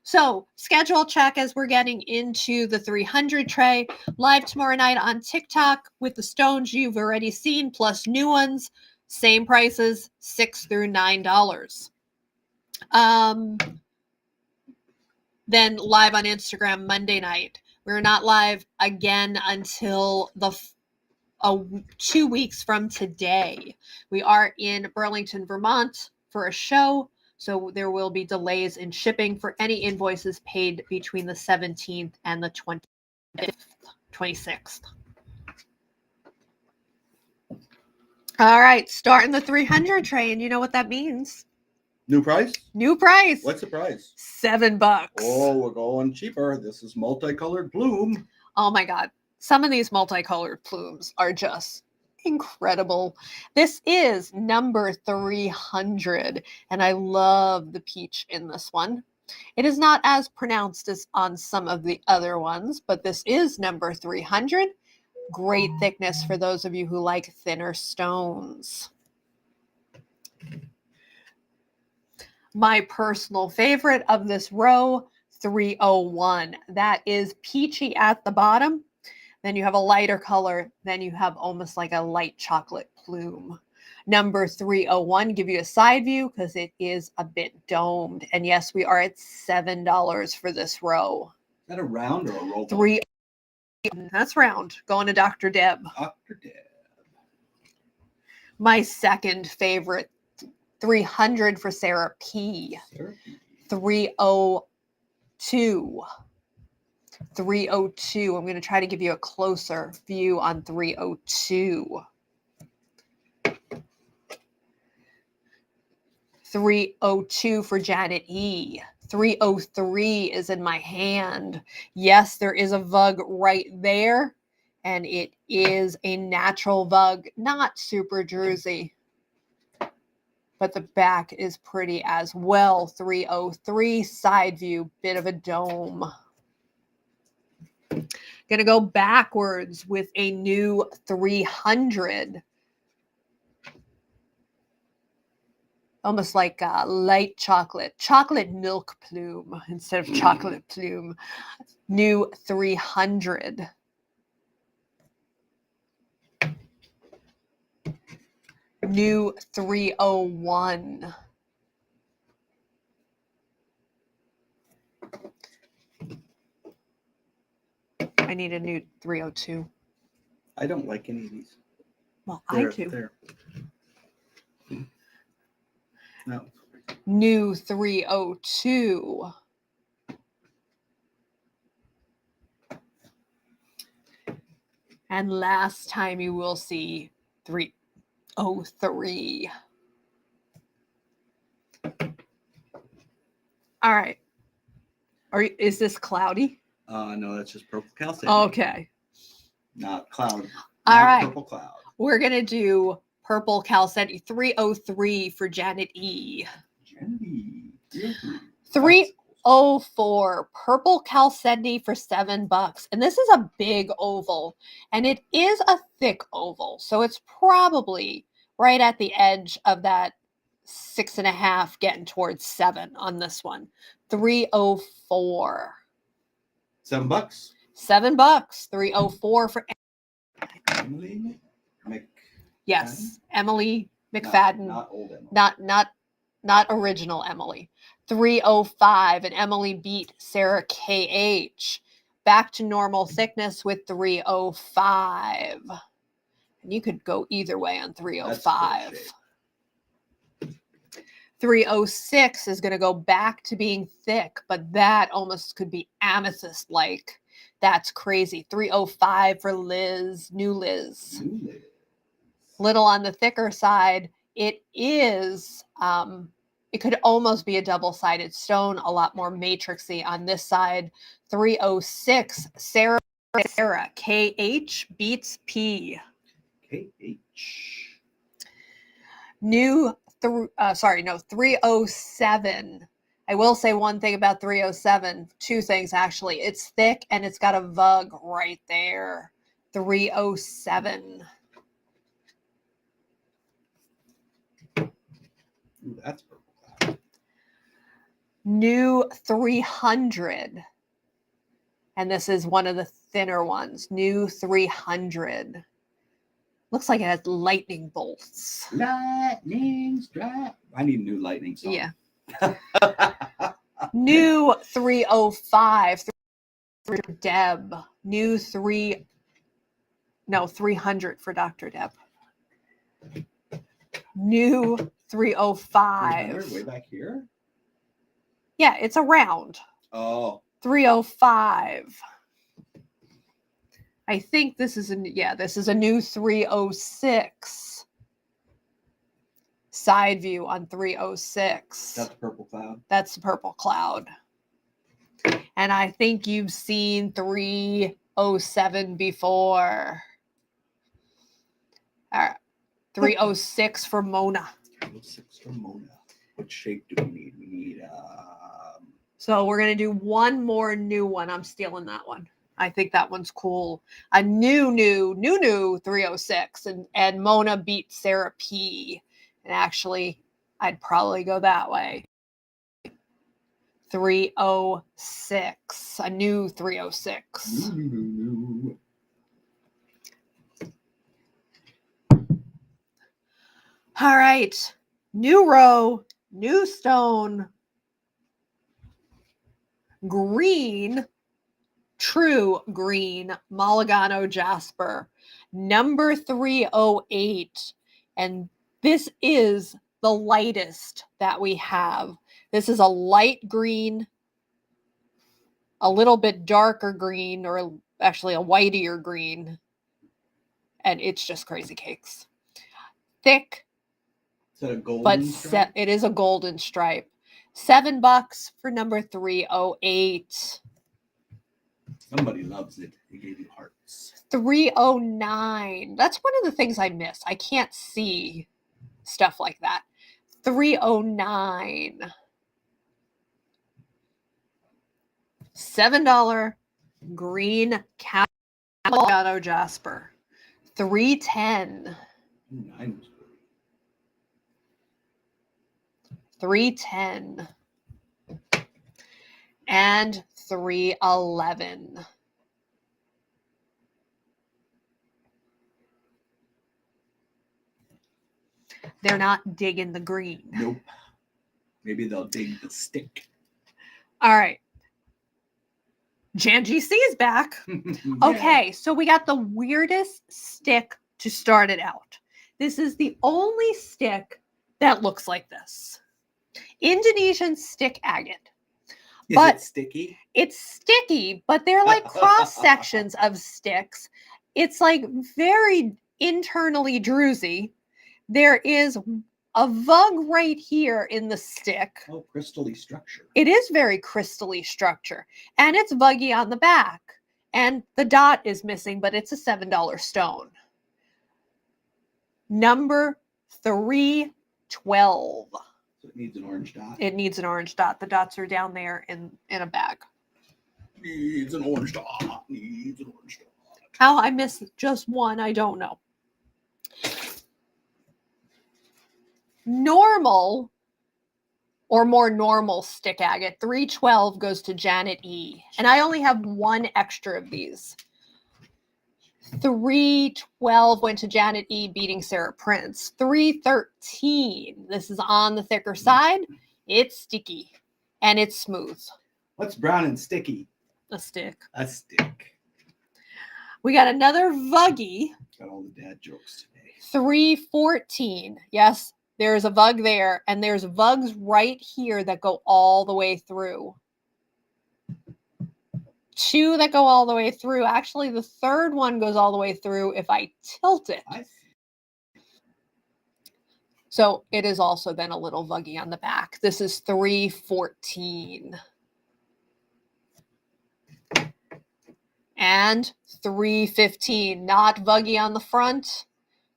So schedule check as we're getting into the 300 tray. Live tomorrow night on TikTok with the stones you've already seen, plus new ones. Same prices, $6 through $9. Then live on Instagram Monday night. We're not live again until 2 weeks from today. We are in Burlington, Vermont for a show. So there will be delays in shipping for any invoices paid between the 17th and the 26th. All right, starting the 300 tray, and you know what that means. New price? New price. What's the price? $7. Oh, we're going cheaper. This is multicolored plume. Oh my God. Some of these multicolored plumes are just incredible. This is number 300, and I love the peach in this one. It is not as pronounced as on some of the other ones, but this is number 300. Great thickness for those of you who like thinner stones. My personal favorite of this row, 301. That is peachy at the bottom. Then you have a lighter color. Then you have almost like a light chocolate plume. Number 301, give you a side view because it is a bit domed. And yes, we are at $7 for this row. Is that a round or a roll? That's round. Going to Dr. Deb. Dr. Deb. My second favorite, 300 for Sarah P. 302. 302. I'm going to try to give you a closer view on 302. 302 for Janet E. 303 is in my hand. Yes, there is a vug right there, and it is a natural vug, not super Jersey, but the back is pretty as well. 303 side view, bit of a dome. Gonna go backwards with a new 300. Almost like a light chocolate milk plume instead of chocolate plume. New 300. New 301. I need a new 302. I don't like any of these. Well, I do. There. No. New 302. And last time you will see 303. All right. Is this cloudy? No, that's just purple calcite. Okay. Not cloud. All Not right. purple cloud. We're going to do purple calcite 303 for Janet E. Janet E. 304 purple chalcedony for $7. And this is a big oval, and it is a thick oval. So it's probably right at the edge of that 6.5 getting towards 7 on this one. 304. $7. $7. 304 for Emily yes, Emily McFadden. Not old Emily. Not original Emily. 305, and Emily beat Sarah KH. Back to normal thickness with 305. And you could go either way on 305. 306 is going to go back to being thick, but that almost could be amethyst-like. That's crazy. 305 for Liz, new Liz. Little on the thicker side. It is, it could almost be a double-sided stone, a lot more matrixy on this side. 306, Sarah, KH beats P. KH. New, 307. I will say one thing about 307, two things actually. It's thick and it's got a vug right there. 307. Ooh, that's purple. New 300. And this is one of the thinner ones. New 300. Looks like it has lightning bolts. Lightning strike. I need a new lightning song. Yeah. New 305. Deb. New 300 for Dr. Deb. New 305. Way back here? Yeah, it's a round. Oh. 305. I think this is this is a new 306. Side view on 306. That's purple cloud. That's the purple cloud. And I think you've seen 307 before. All right. 306 for Mona. 306 for Mona. What shape do we need? We need So we're going to do one more new one. I'm stealing that one. I think that one's cool. A new 306. And Mona beat Sarah P. And actually, I'd probably go that way. 306. A new 306. New. All right. New row, new stone, green, true green, Mulligano Jasper, number 308. And this is the lightest that we have. This is a light green, a little bit darker green, or actually a whitier green. And it's just crazy cakes. Thick. Is that a golden stripe? It is a golden stripe. $7 for number 308. Somebody loves it. They gave you hearts. 309. That's one of the things I miss. I can't see stuff like that. 309. $7 green Cabochons Jasper. 310. 310. And 311. They're not digging the green. Nope. Maybe they'll dig the stick. All right. Jan GC is back. Yeah. Okay, so we got the weirdest stick to start it out. This is the only stick that looks like this. Indonesian stick agate. Is But it sticky? It's sticky, but they're like cross sections of sticks. It's like very internally druzy. There is a vug right here in the stick. Oh, crystally structure. It is very crystally structure, and it's vuggy on the back. And the dot is missing, but it's a $7 stone. Number 312. So it needs an orange dot. It needs an orange dot. The dots are down there in a bag. Needs an orange dot. Needs an orange dot. How I missed just one, I don't know. Normal or more normal stick agate, 312 goes to Janet E. And I only have one extra of these. 312 went to Janet E, beating Sarah Prince. 313, this is on the thicker side. It's sticky and it's smooth. What's brown and sticky? A stick. A stick. We got another vuggy. Got all the dad jokes today. 314. Yes, there's a vug there, and there's vugs right here that go all the way through. 2 that go all the way through. Actually, the third one goes all the way through if I tilt it. So it is also then a little vuggy on the back. This is 314. And 315. Not vuggy on the front,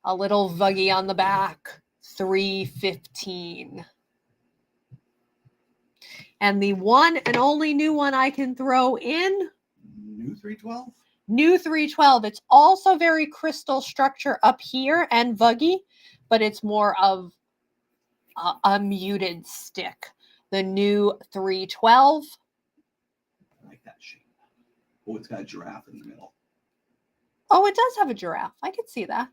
a little vuggy on the back. 315. And the one and only new one I can throw in. New 312? New 312. It's also very crystal structure up here and vuggy, but it's more of a muted stick. The new 312. I like that shape. Oh, it's got a giraffe in the middle. Oh, it does have a giraffe. I could see that.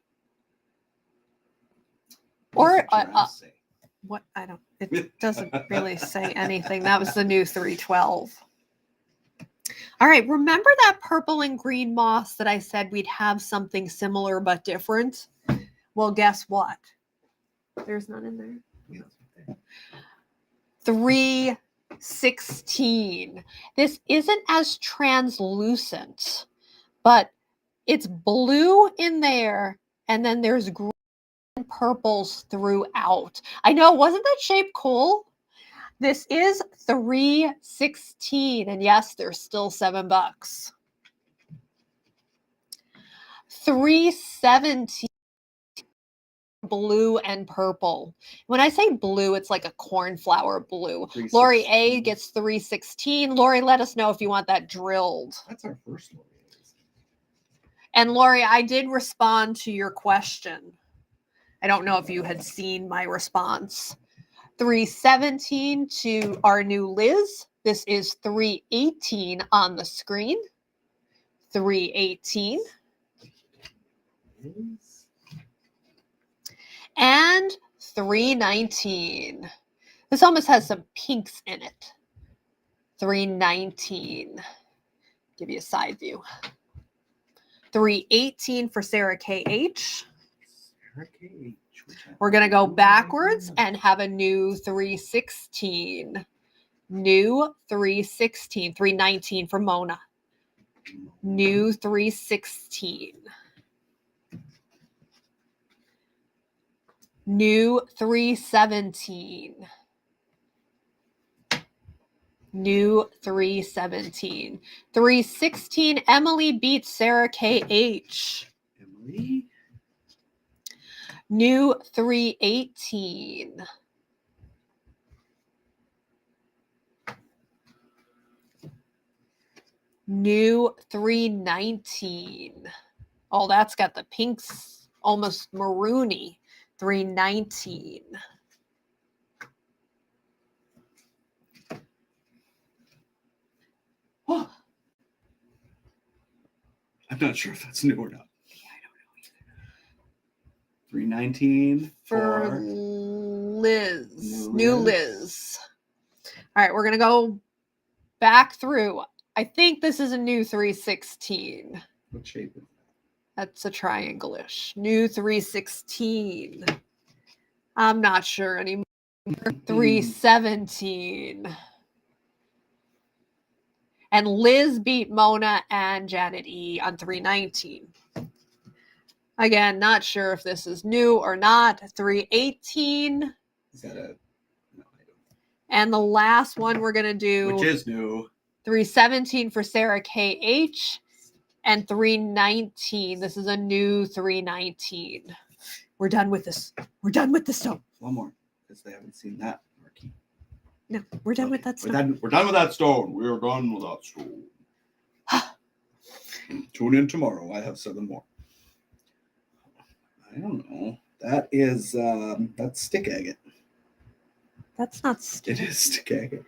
What Or does the giraffe say? what? I don't. It doesn't really say anything. That was the new 312. All right. Remember that purple and green moss that I said we'd have something similar but different? Well, guess what? There's none in there. Yeah. 316. This isn't as translucent, but it's blue in there, and then there's green and purples throughout. I know, wasn't that shape cool? This is 316, and yes, there's still $7. 317. Blue and purple. When I say blue, it's like a cornflower blue. Lori A gets 316. Lori, let us know if you want that drilled. That's our first Lori. And Lori, I did respond to your question. I don't know if you had seen my response. 317 to our new Liz. This is 318 on the screen. 318. And 319. This almost has some pinks in it. 319. Give you a side view. 318 for Sarah KH. Sarah KH. We're going to go backwards and have a new 316. New 316. 319 for Mona. New 316. New 317. New 317. 316. Emily beats Sarah KH. Emily. New 318. New 319. Oh, that's got the pinks, almost maroony. 319. Oh. I'm not sure if that's new or not. Yeah, I don't know either. 319 For Liz. New Liz. All right, we're going to go back through. I think this is a new 316. What shape is that? That's a triangle-ish. New 316. I'm not sure anymore. 317. And Liz beat Mona and Janet E on 319. Again, not sure if this is new or not. 318. Is that a? No, I don't. And the last one we're going to do. Which is new. 317 for Sarah KH. And 319. This is a new 319. We're done with this. We're done with the stone. One more, because they haven't seen that marquee. No, we're done with that stone. We're done with that stone. We're done with that stone. Tune in tomorrow. I have 7 more. I don't know. That is that's stick agate. That's not stick. It is stick agate.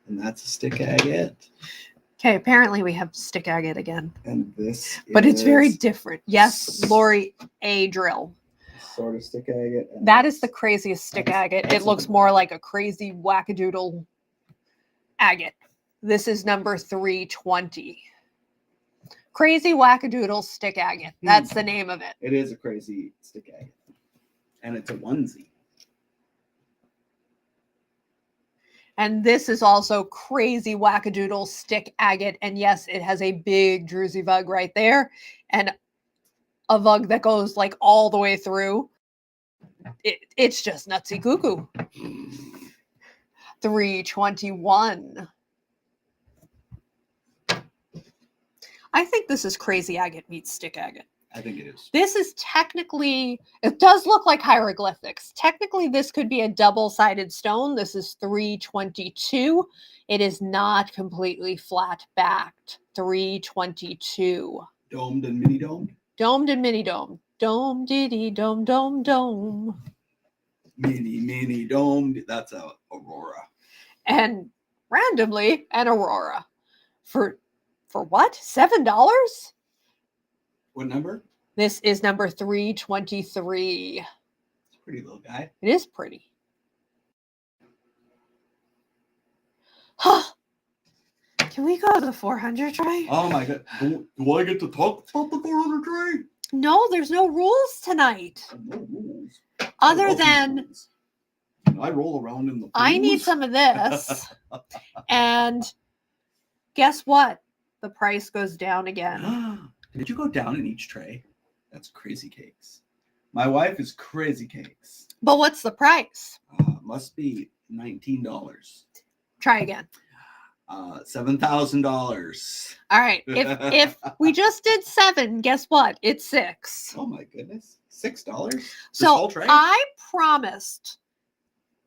And that's a stick agate. Okay, apparently we have stick agate again. And this But it's very different. Yes, Lori A. drill. Sort of stick agate. That is the craziest stick agate. It looks more like a crazy wackadoodle agate. This is number 320. Crazy wackadoodle stick agate. That's the name of it. It is a crazy stick agate. And it's a onesie. And this is also crazy wackadoodle stick agate. And yes, it has a big druzy vug right there. And a vug that goes like all the way through. It's just nutsy cuckoo. 321. I think this is crazy agate meets stick agate. I think it is. This is technically, it does look like hieroglyphics. Technically, this could be a double-sided stone. This is 322. It is not completely flat-backed. 322. Domed and mini domed? Domed and mini domed. Dome, diddy, dome, dome, dome. Mini domed. That's a Aurora. And randomly, an Aurora. For what? $7? What number? This is number 323. It's a pretty little guy. It is pretty. Huh. Can we go to the 400 tray? Oh my god. Do I get to talk about the 400 tray? No, there's no rules tonight. No rules. Other than rules. I roll around in the pools. I need some of this. And guess what? The price goes down again. Did you go down in each tray? That's crazy cakes. My wife is crazy cakes. But what's the price? Must be $19. Try again. $7,000. All right. If we just did 7, guess what? It's 6. Oh my goodness. $6? So I promised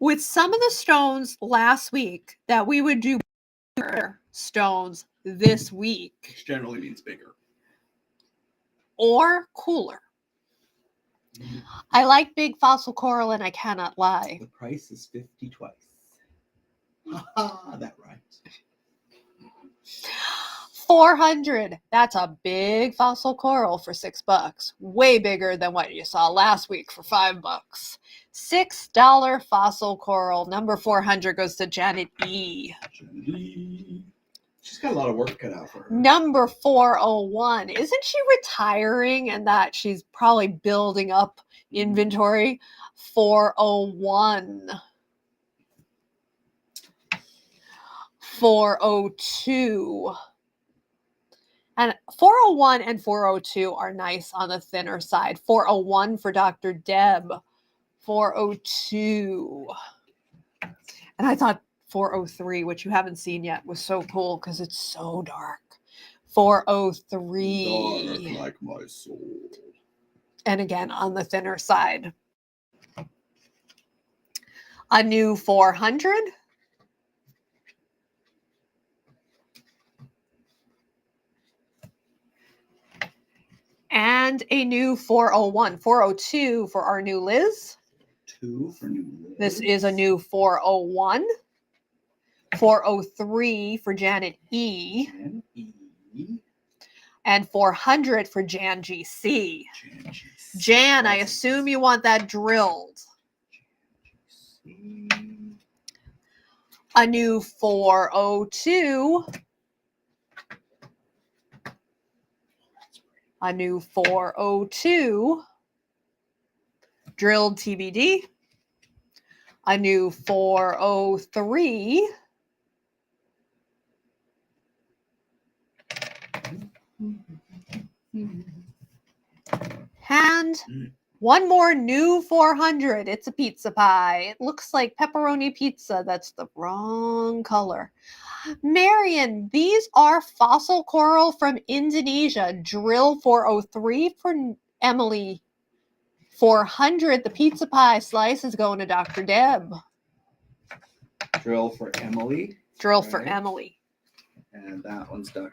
with some of the stones last week that we would do bigger stones this week. Which generally means bigger. Or cooler. I like big fossil coral and I cannot lie. The price is 50 twice. That rhymes. 400. That's a big fossil coral for $6. Way bigger than what you saw last week for $5. $6 fossil coral. Number 400 goes to Janet E. She's got a lot of work cut out for her. Number 401. Isn't she retiring and that she's probably building up inventory? 401. 402. And 401 and 402 are nice on the thinner side. 401 for Dr. Deb. 402. And I thought 403, which you haven't seen yet, was so cool because it's so dark. 403. Dark like my soul. And again, on the thinner side. A new 400. And a new 401. 402 for our new Liz. 2 for new Liz. This is a new 401. 403 for Janet E. Janet E. And 400 for Jan GC. Jan GC. Jan, I assume you want that drilled. Jan GC. A new 402. A new 402. Drilled TBD. A new 403. And one more new 400. It's a pizza pie. It looks like pepperoni pizza. That's the wrong color. Marion, these are fossil coral from Indonesia. Drill 403 for Emily. 400. The pizza pie slice is going to Dr. Deb. Drill for Emily. Drill for Emily. And that one's done.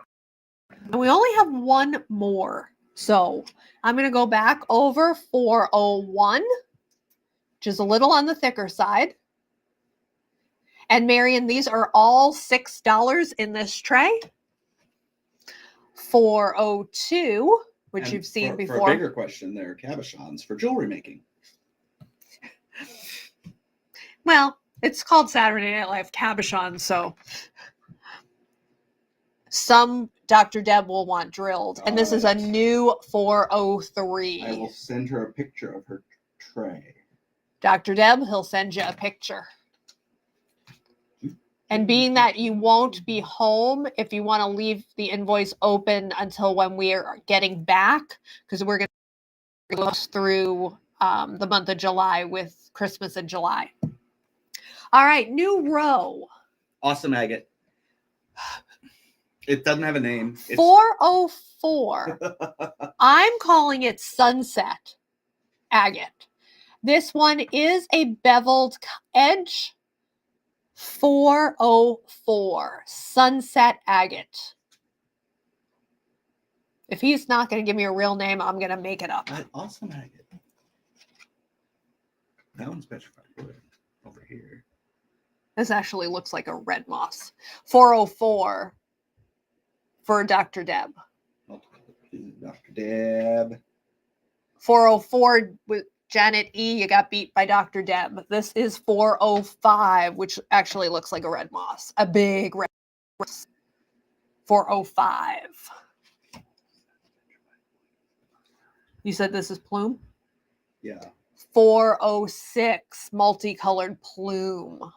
And we only have one more. So I'm going to go back over 401, which is a little on the thicker side. And Marion, these are all $6 in this tray. 402, which And you've seen for before. For a bigger question, they're cabochons for jewelry making. Well, it's called Saturday Night Live Cabochons, so some Dr. Deb will want drilled. And this is a new 403. I will send her a picture of her tray. Dr. Deb, he'll send you a picture. And being that you won't be home, if you want to leave the invoice open until when we are getting back, because we're going to go through the month of July with Christmas in July. All right, new row. Awesome agate. It doesn't have a name. 404. I'm calling it Sunset Agate. This one is a beveled edge. 404. Sunset Agate. If he's not going to give me a real name, I'm going to make it up. Awesome agate. That one's petrified wood over here. This actually looks like a red moss. 404 for Dr. Deb. Dr. Deb. 404 with Janet E. You got beat by Dr. Deb. This is 405, which actually looks like a red moss. A big red moss. 405. You said this is plume? Yeah. 406, multicolored plume.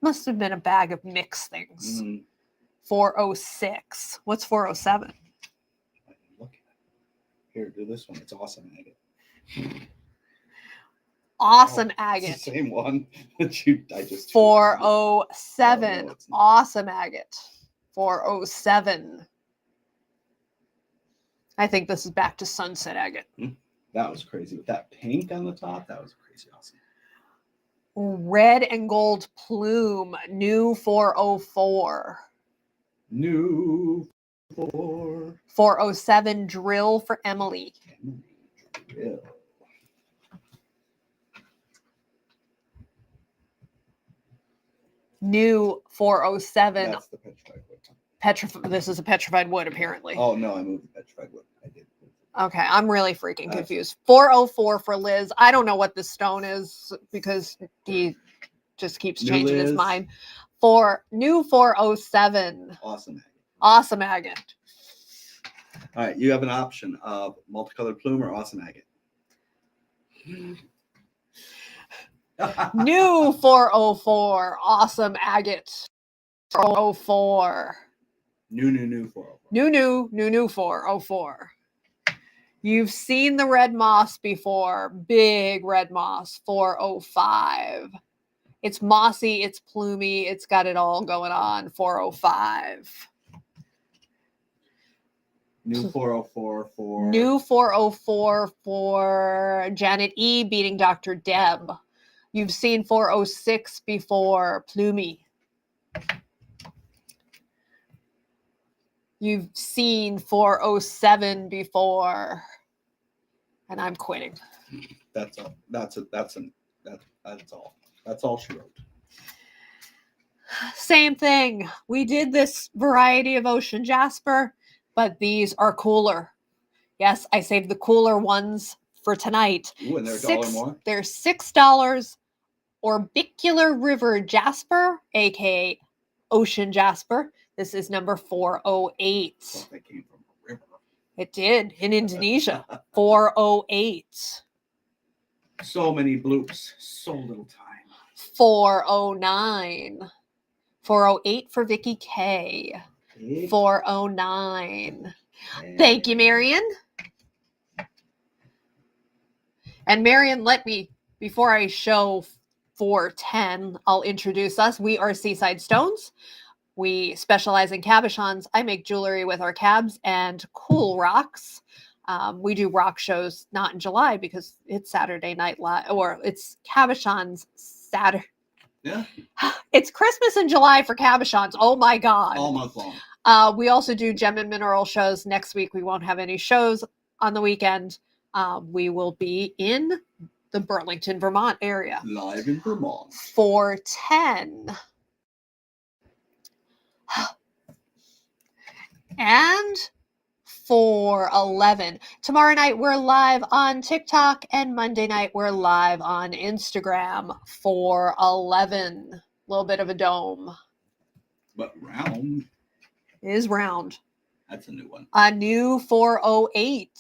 Must have been a bag of mixed things. 406. What's 407? I can look at it. Here, do this one. It's awesome agate. Awesome agate. It's the same one that I just 407. Oh, no, awesome agate. 407. I think this is back to Sunset Agate. That was crazy. With that pink on the top, that was crazy awesome. Red and gold plume, new 404. New 407 drill for Emily. Drill. New 407. That's the petrified wood. This is a petrified wood, apparently. Oh, no, I moved the petrified wood. I did. Okay, I'm really freaking confused. 404 for Liz. I don't know what this stone is because he just keeps changing his mind. New 407. Awesome agate. Awesome agate. All right, you have an option of multicolored plume or awesome agate. New 404. Awesome agate. 404. New 404. New 404. You've seen the red moss before. Big red moss. 405. It's mossy. It's plumy. It's got it all going on. 405. New 404 for... New 404 for Janet E. beating Dr. Deb. You've seen 406 before. Plumy. You've seen 407 before. And I'm quitting. That's all. That's all. That's all she wrote. Same thing. We did this variety of ocean jasper, but these are cooler. Yes, I saved the cooler ones for tonight. Ooh, and they're $1 more? They're $6. Orbicular River Jasper, aka Ocean Jasper. This is number 408. I thought that came from a river. It did in Indonesia. 408. So many bloops. So little time. 409. 408 for Vicky K. 409. Thank you, Marion. And Marion, before I show 410, I'll introduce us. We are Seaside Stones. We specialize in cabochons. I make jewelry with our cabs and cool rocks. We do rock shows not in July because it's Saturday Night Live, or it's cabochons Saturday. Yeah. It's Christmas in July for cabochons. Oh my God. All month long. We also do gem and mineral shows. Next week, we won't have any shows on the weekend. We will be in the Burlington, Vermont area. Live in Vermont. 410. And 411. Tomorrow night, we're live on TikTok, and Monday night, we're live on Instagram. 411. A little bit of a dome. But round. Is round. That's a new one. A new 408.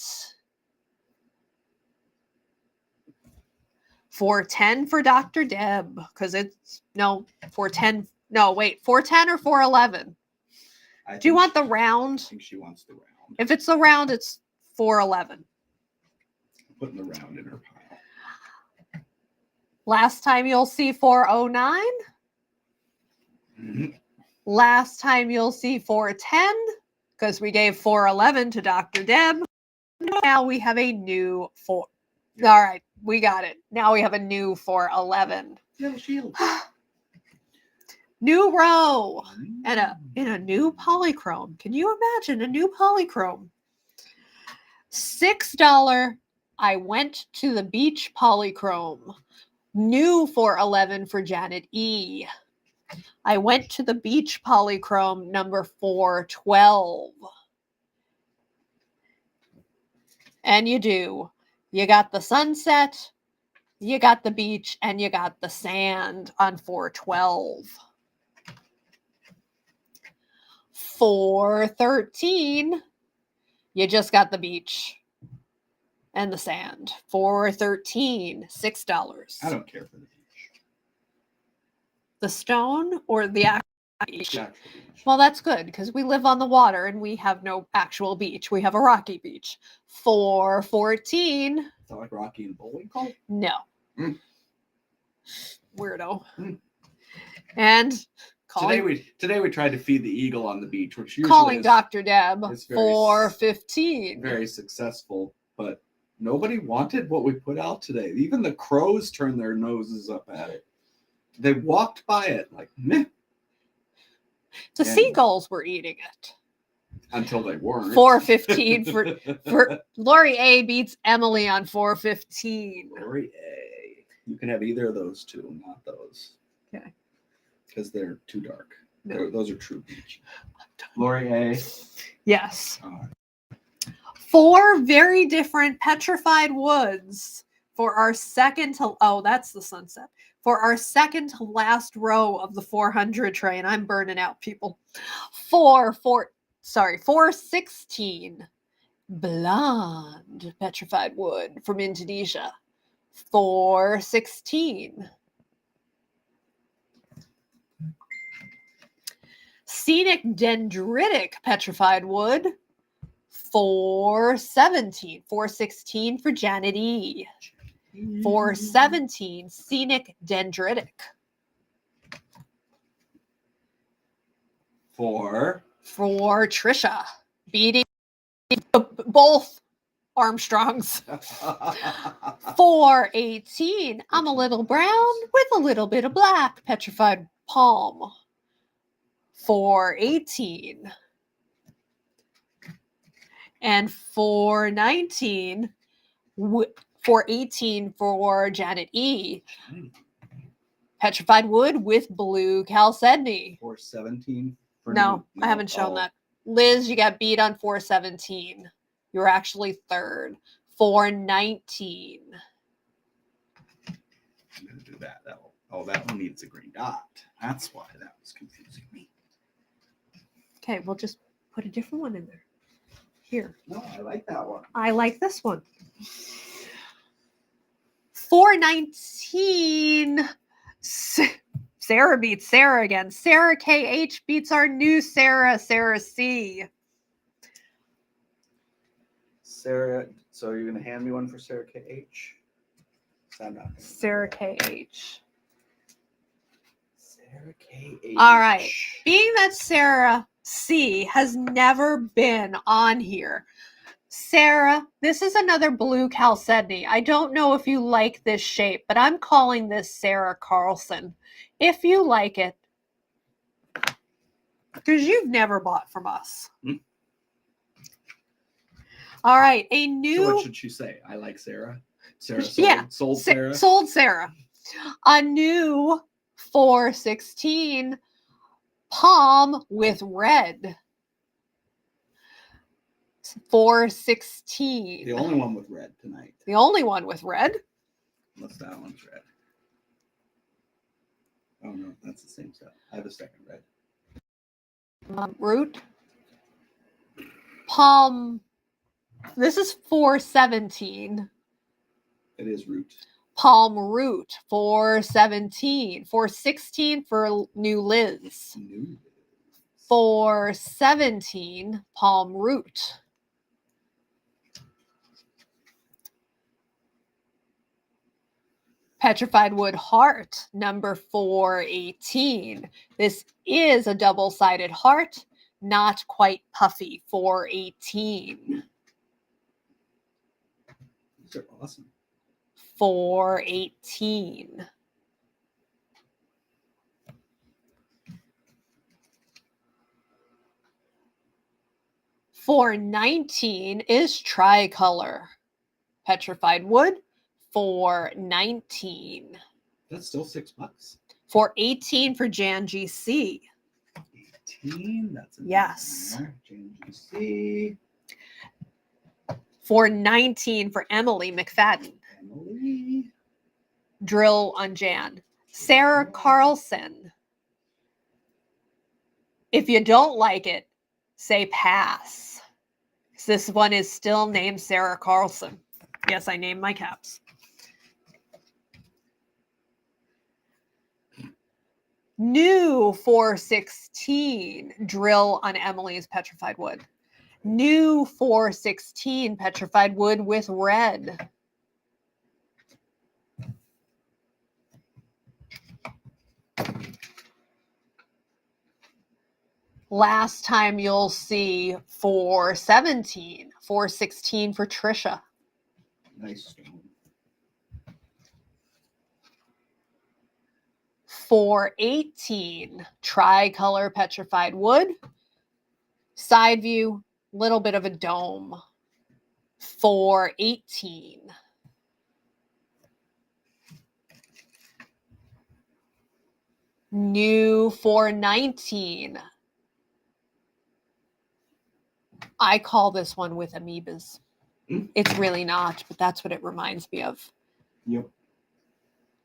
410 for Dr. Deb, because it's, no, 410. No, wait, 410 or 411? Do you want the round? I think she wants the round. If it's the round, it's 411. I'm putting the round in her pile. Last time you'll see 409. Mm-hmm. Last time you'll see 410, because we gave 411 to Dr. Deb. Now we have a new 4. All right, we got it. Now we have a new 411. Yeah, shield. New row and in a new polychrome. Can you imagine a new polychrome? $6 I went to the beach polychrome. New 411 for Janet E. I went to the beach polychrome number 412. And you do. You got the sunset, you got the beach, and you got the sand on 412. 413, you just got the beach and the sand. 413, $6. I don't care for the beach. The stone or the actual beach? The actual beach. Well, that's good because we live on the water and we have no actual beach. We have a rocky beach. 414. Is that like Rocky and Bullwinkle? No. Mm. Weirdo. Mm. And today we tried to feed the eagle on the beach, which usually calling is, Dr. Deb. is very 415. very successful, but nobody wanted what we put out today. Even the crows turned their noses up at it. They walked by it like, meh. The seagulls were eating it. Until they weren't. 415 for Lori A beats Emily on 415. Lori A. You can have either of those two, not those. Okay. Because they're too dark. No. Those are true beach. Lori A. Yes. 4 very different petrified woods for our second to, that's the sunset. For our second to last row of the 400 train. I'm burning out, people. 416. Blonde petrified wood from Indonesia. 416. Scenic dendritic petrified wood. 417. 416 for Janet E. 417. Scenic dendritic. For Trisha. Beating both Armstrongs. 418. I'm a little brown with a little bit of black. Petrified palm. 418. And 419. 418 for Janet E. Petrified wood with blue chalcedony. 417. No, I haven't shown that. Liz, you got beat on 417. You were actually third. 419. I'm going to do that. That one needs a green dot. That's why that was confusing me. Okay, we'll just put a different one in there. Here. No, I like that one. I like this one. 419. Sarah beats Sarah again. Sarah KH beats our new Sarah C. Sarah, so you're going to hand me one for Sarah KH? So I'm not gonna Sarah KH. Sarah KH. All right. Being that Sarah C has never been on here, Sarah, this is another blue chalcedony. I don't know if you like this shape, but I'm calling this Sarah Carlson. If you like it, because you've never bought from us. Hmm. All right, So what should she say? I like Sarah. Sarah sold, Yeah, sold Sarah. Sold Sarah. A new 416 palm with red. 416. The only one with red tonight. The only one with red. Unless that one's red. Oh no, that's the same stuff. I have a second red. Root. Palm. This is 417. It is root. Palm root. 417. 416 for new Liz. New. 417 palm root. Petrified wood heart, number 418. This is a double-sided heart, not quite puffy. 418. These are awesome. 418. $419 is tricolor. Petrified wood, $419. That's still $6. $418 for Jan GC. 18. That's a Yes. JNGC. $419 for Emily McFadden. Emily. Drill on Jan. Sarah Carlson. If you don't like it, say pass. This one is still named Sarah Carlson. Yes, I named my caps. New 416 drill on Emily's petrified wood. New 416 petrified wood with red. Last time you'll see 417, 416 for Trisha. Nice stone. 418 tricolor petrified wood. Side view, little bit of a dome. 418. New 419. I call this one with amoebas. It's really not, but that's what it reminds me of. Yep.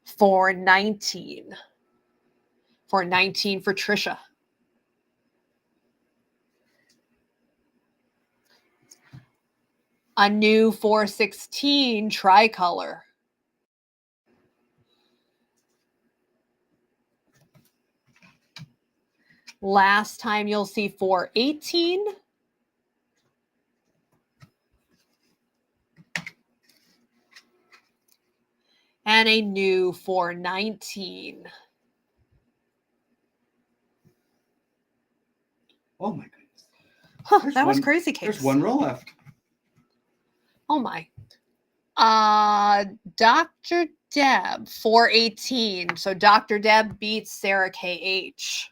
419. 419 for Trisha. A new 416 tricolor. Last time you'll see 418. And a new 419. Oh my goodness. Huh, that was crazy, Case. There's one row left. Oh my. Dr. Deb, 418. So Dr. Deb beats Sarah KH.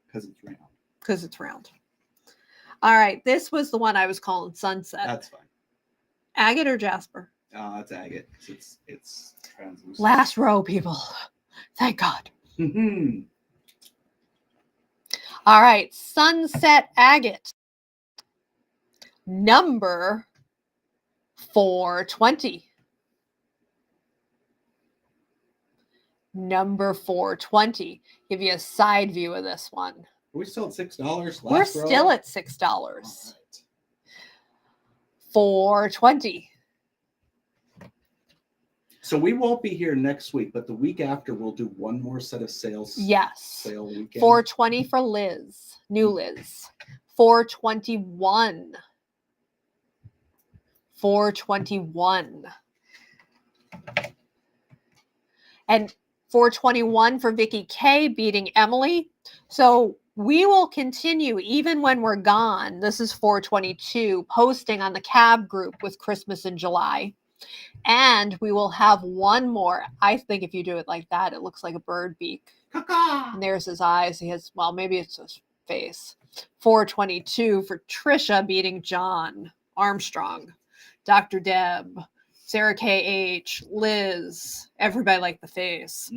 Because it's round. Because it's round. All right. This was the one I was calling Sunset. That's fine. Agate or Jasper? It's agate. It's translucent. Last row, people. Thank God. Mm-hmm. All right. Sunset agate. Number 420. Number 420. Give you a side view of this one. Are we still at $6? We're still at $6. Right. 420. So we won't be here next week, but the week after we'll do one more set of sales. Yes. Sale weekend. 420 for Liz. New Liz. 421. 421. And 421 for Vicky K beating Emily. So we will continue even when we're gone. This is 422 posting on the cab group with Christmas in July. And we will have one more. I think if you do it like that, it looks like a bird beak. And there's his eyes. He has, well, maybe it's his face. 422 for Trisha beating John Armstrong. Dr. Deb, Sarah K.H., Liz, everybody like the face.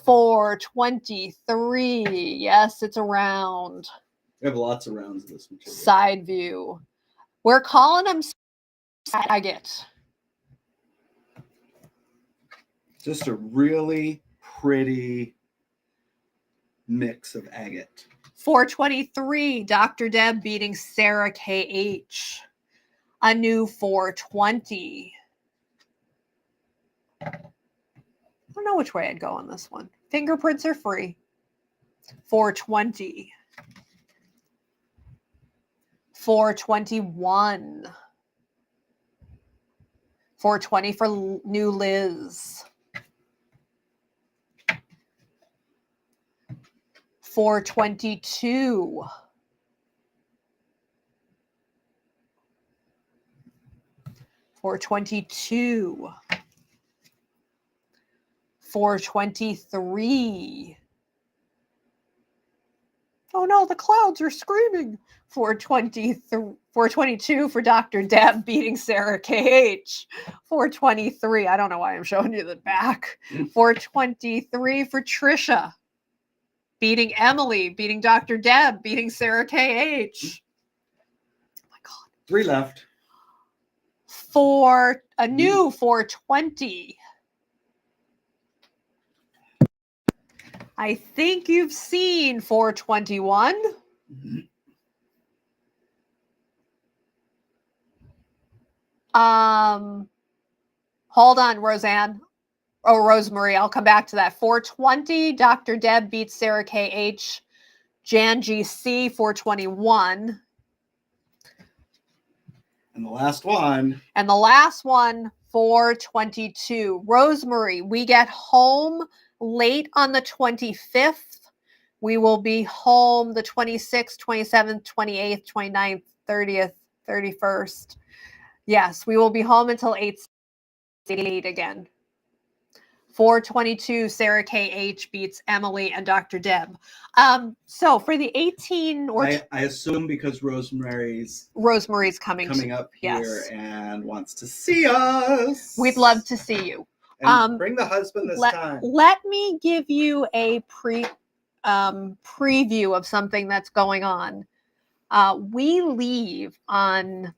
423. Yes, it's a round. We have lots of rounds of this material. Side view. We're calling them agate. Just a really pretty mix of agate. 423. Dr. Deb beating Sarah K.H. A new 420. I don't know which way I'd go on this one. Fingerprints are free. 420. 421. 420 for new Liz. 422. 422. 423. Oh no, the clouds are screaming. 422 for Dr. Deb beating Sarah KH. 423. I don't know why I'm showing you the back. 423 for Trisha beating Emily, beating Dr. Deb, beating Sarah KH. Oh my God. 3 left. For a new 420. I think you've seen 421. Hold on, Roseanne. Oh, Rosemary, I'll come back to that. 420, Dr. Deb beats Sarah KH. Jan GC, 421. And the last one. And the last one, 422. Rosemary, we get home late on the 25th. We will be home the 26th, 27th, 28th, 29th, 30th, 31st. Yes, we will be home until 8 again. 422, Sarah KH beats Emily and Dr. Deb. So for the 18 or I assume because Rosemary's coming up yes. here and wants to see us. We'd love to see you. And bring the husband this time. Let me give you a preview of something that's going on. We leave on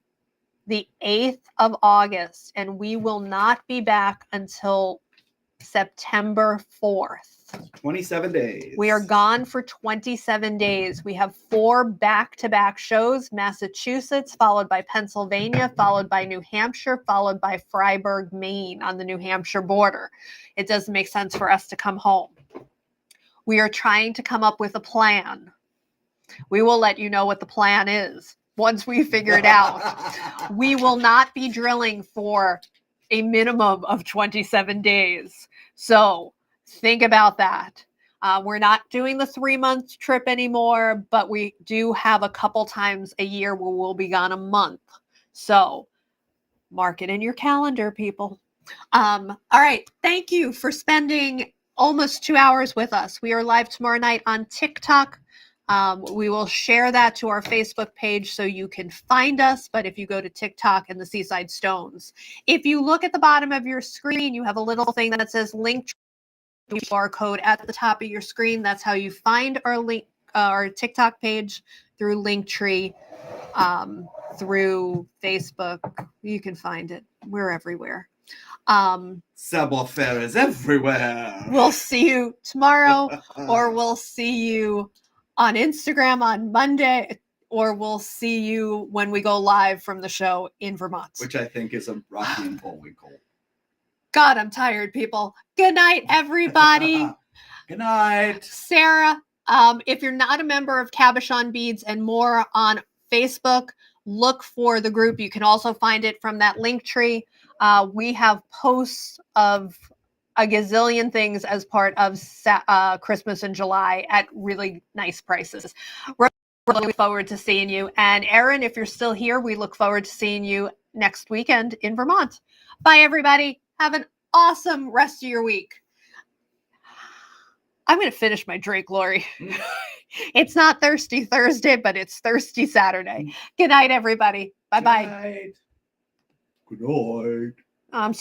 the 8th of August, and we will not be back until September 4th. 27 days. We are gone for 27 days. We have 4 back-to-back shows, Massachusetts, followed by Pennsylvania, followed by New Hampshire, followed by Freiburg, Maine on the New Hampshire border. It doesn't make sense for us to come home. We are trying to come up with a plan. We will let you know what the plan is once we figure it out. We will not be drilling for a minimum of 27 days. So think about that. We're not doing the 3-month trip anymore, but we do have a couple times a year where we'll be gone a month. So mark it in your calendar, people. All right. Thank you for spending almost 2 hours with us. We are live tomorrow night on TikTok. We will share that to our Facebook page so you can find us. But if you go to TikTok and the Seaside Stones, if you look at the bottom of your screen, you have a little thing that says link QR code at the top of your screen. That's how you find our link, our TikTok page through Linktree, through Facebook. You can find it. We're everywhere. Savoir-faire is everywhere. We'll see you tomorrow, or we'll see you on Instagram on Monday, or we'll see you when we go live from the show in Vermont. Which I think is a Rocky and Bullwinkle. God, I'm tired, people. Good night, everybody. Good night. Sarah, if you're not a member of Cabochon Beads and More on Facebook, look for the group. You can also find it from that link tree. We have posts of a gazillion things as part of Christmas in July at really nice prices. We're looking forward to seeing you. And Erin, if you're still here, we look forward to seeing you next weekend in Vermont. Bye, everybody. Have an awesome rest of your week. I'm going to finish my drink, Lori. It's not Thirsty Thursday, but it's Thirsty Saturday. Good night, everybody. Bye-bye. Good night. I'm sorry.